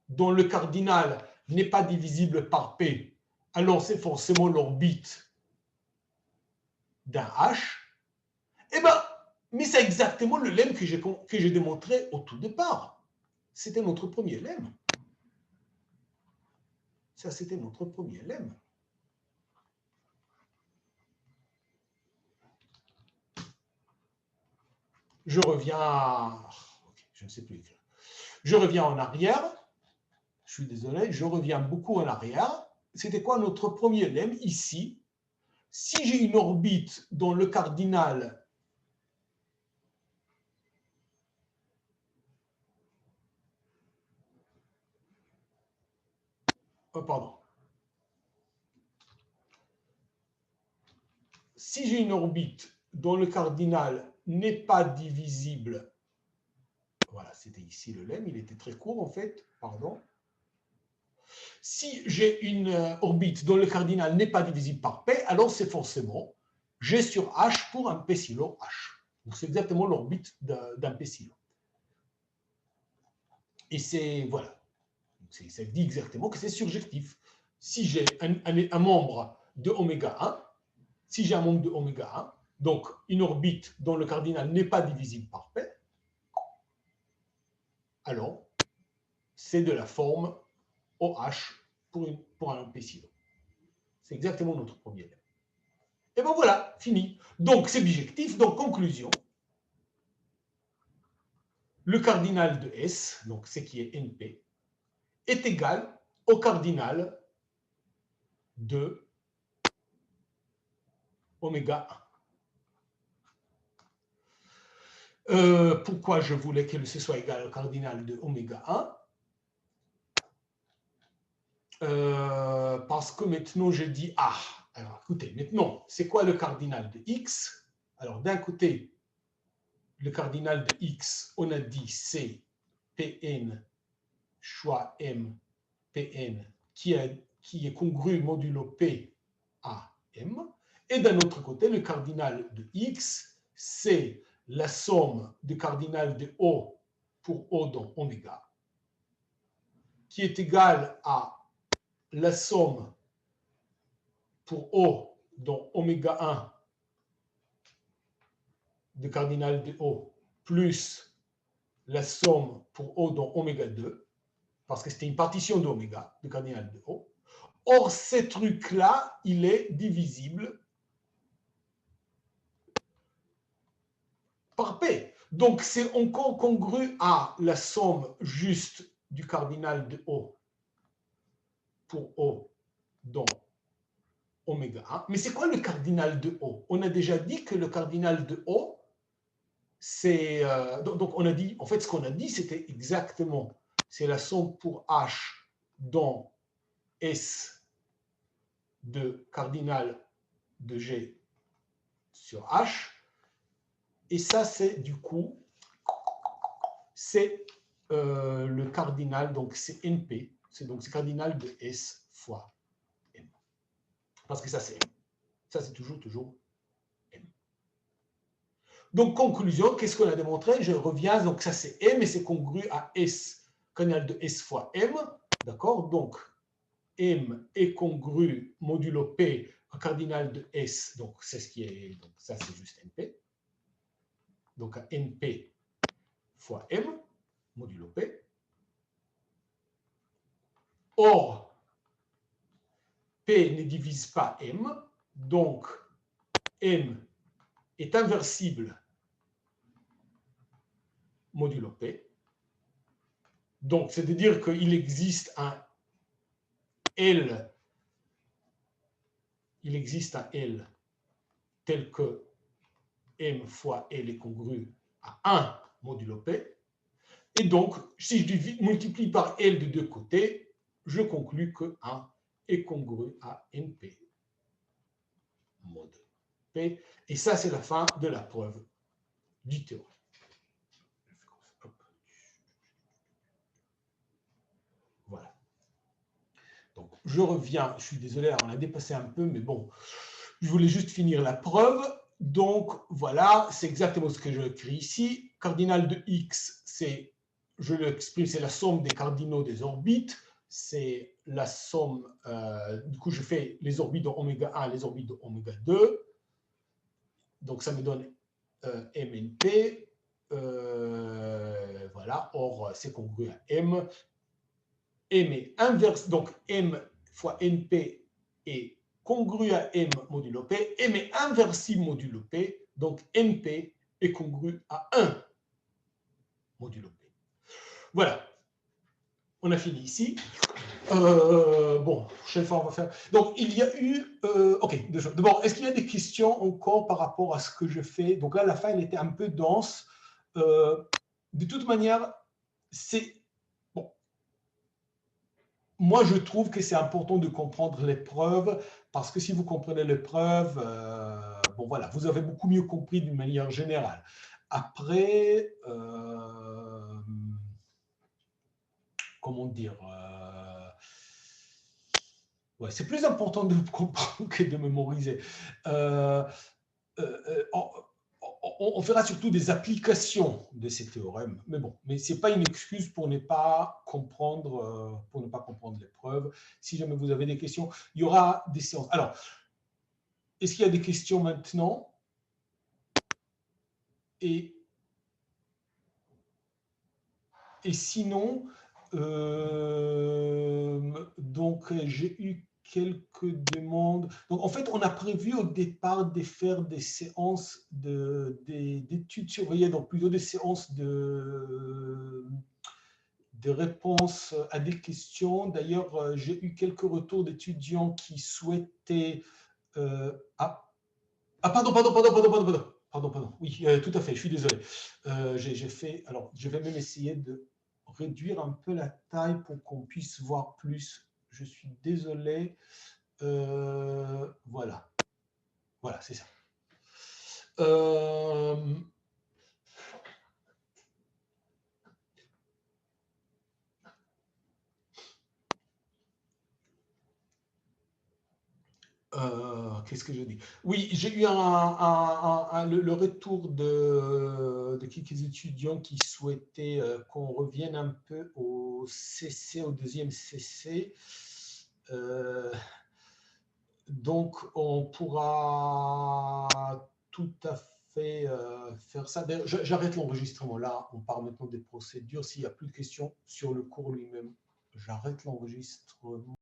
dont le cardinal n'est pas divisible par P, alors c'est forcément l'orbite d'un H. Eh bien, mais c'est exactement le lemme que j'ai démontré au tout départ. C'était notre premier lemme. Ça, c'était notre premier lemme. Je reviens... Je ne sais plus écrire. Je reviens en arrière. Je suis désolé, je reviens beaucoup en arrière. C'était quoi notre premier lemme ici? Si j'ai une orbite dont le cardinal pardon. Si j'ai une orbite dont le cardinal n'est pas divisible, voilà, c'était ici le lemme, il était très court en fait, pardon. Si j'ai une orbite dont le cardinal n'est pas divisible par P, alors c'est forcément G sur H pour un P silo H. Donc c'est exactement l'orbite d'un P silo. Et c'est, voilà, ça dit exactement que c'est surjectif. Si j'ai un membre de oméga 1, si j'ai un membre de oméga 1, donc une orbite dont le cardinal n'est pas divisible par P, alors c'est de la forme OH pour un P silo. C'est exactement notre premier lemme. Et bien voilà, fini. Donc c'est bijectif, donc conclusion. Le cardinal de S, donc ce qui est NP, est égal au cardinal de oméga 1. Pourquoi je voulais que ce soit égal au cardinal de oméga 1? Parce que maintenant je dis alors écoutez, maintenant, c'est quoi le cardinal de X? Alors d'un côté, le cardinal de X, on a dit c'est Pn choix M, Pn, qui est congru modulo P à M. Et d'un autre côté, le cardinal de X, c'est la somme du cardinal de O pour O dans oméga, qui est égale à la somme pour O dans oméga 1 de cardinal de O plus la somme pour O dans oméga 2, parce que c'était une partition d'oméga, de cardinal de O. Or, ce truc-là, il est divisible par P. Donc, c'est encore congru à la somme juste du cardinal de O pour O dans oméga 1. Mais c'est quoi le cardinal de O? On a déjà dit que le cardinal de O, c'est... donc, on a dit, en fait, ce qu'on a dit, c'était exactement, c'est la somme pour H dans S de cardinal de G sur H. Et ça, c'est du coup, c'est le cardinal, donc c'est NP, c'est cardinal de S fois M. Parce que ça, c'est M. Ça, c'est toujours M. Donc, conclusion, qu'est-ce qu'on a démontré? Je reviens, donc ça, c'est M et c'est congru à S, cardinal de S fois M. D'accord? Donc, M est congru modulo P à cardinal de S, donc c'est ce qui est, donc ça, c'est juste NP. Donc, à NP fois M, modulo P. Or, P ne divise pas M, donc M est inversible modulo P. Donc, c'est-à-dire qu'il existe un L, tel que M fois L est congru à 1 modulo P. Et donc, si je multiplie par L de deux côtés, je conclus que 1 est congru à NP mod P. Et ça, c'est la fin de la preuve du théorème. Voilà. Donc, je reviens, je suis désolé, on a dépassé un peu, mais bon, je voulais juste finir la preuve. Donc, voilà, c'est exactement ce que je écris ici. Cardinal de X, c'est, je l'exprime, c'est la somme des cardinaux des orbites. C'est la somme, du coup, je fais les orbites de oméga 1, les orbites de oméga 2. Donc, ça me donne MNP. Voilà, or, c'est congru à M. M est inverse, donc M fois NP est congru à M modulo P. M est inversible modulo P, donc NP est congru à 1 modulo P. Voilà, on a fini ici. Bon, prochaine fois, on va faire. Donc, il y a eu. Ok, deux choses. D'abord, est-ce qu'il y a des questions encore par rapport à ce que je fais? Donc là, la fin, elle était un peu dense. De toute manière, c'est. Bon. Moi, je trouve que c'est important de comprendre l'épreuve, parce que si vous comprenez l'épreuve, bon, voilà, vous avez beaucoup mieux compris d'une manière générale. Après, comment dire, ouais, c'est plus important de comprendre que de mémoriser. On fera surtout des applications de ces théorèmes, mais bon, mais ce n'est pas une excuse pour ne pas comprendre, l'épreuve. Si jamais vous avez des questions, il y aura des séances. Alors, est-ce qu'il y a des questions maintenant? Et sinon, donc j'ai eu quelques demandes. Donc, en fait, on a prévu au départ de faire des séances d'études surveillées, donc plutôt des séances de réponses à des questions. D'ailleurs, j'ai eu quelques retours d'étudiants qui souhaitaient... pardon. Oui, tout à fait, je suis désolé. J'ai fait... Alors, je vais même essayer de réduire un peu la taille pour qu'on puisse voir plus. Je suis désolé. Voilà. Voilà, c'est ça. Qu'est-ce que je dis? Oui, j'ai eu le retour de quelques étudiants qui souhaitaient qu'on revienne un peu au CC, au deuxième CC. Donc, on pourra tout à fait faire ça. J'arrête l'enregistrement là. On parle maintenant des procédures. S'il n'y a plus de questions sur le cours lui-même, j'arrête l'enregistrement.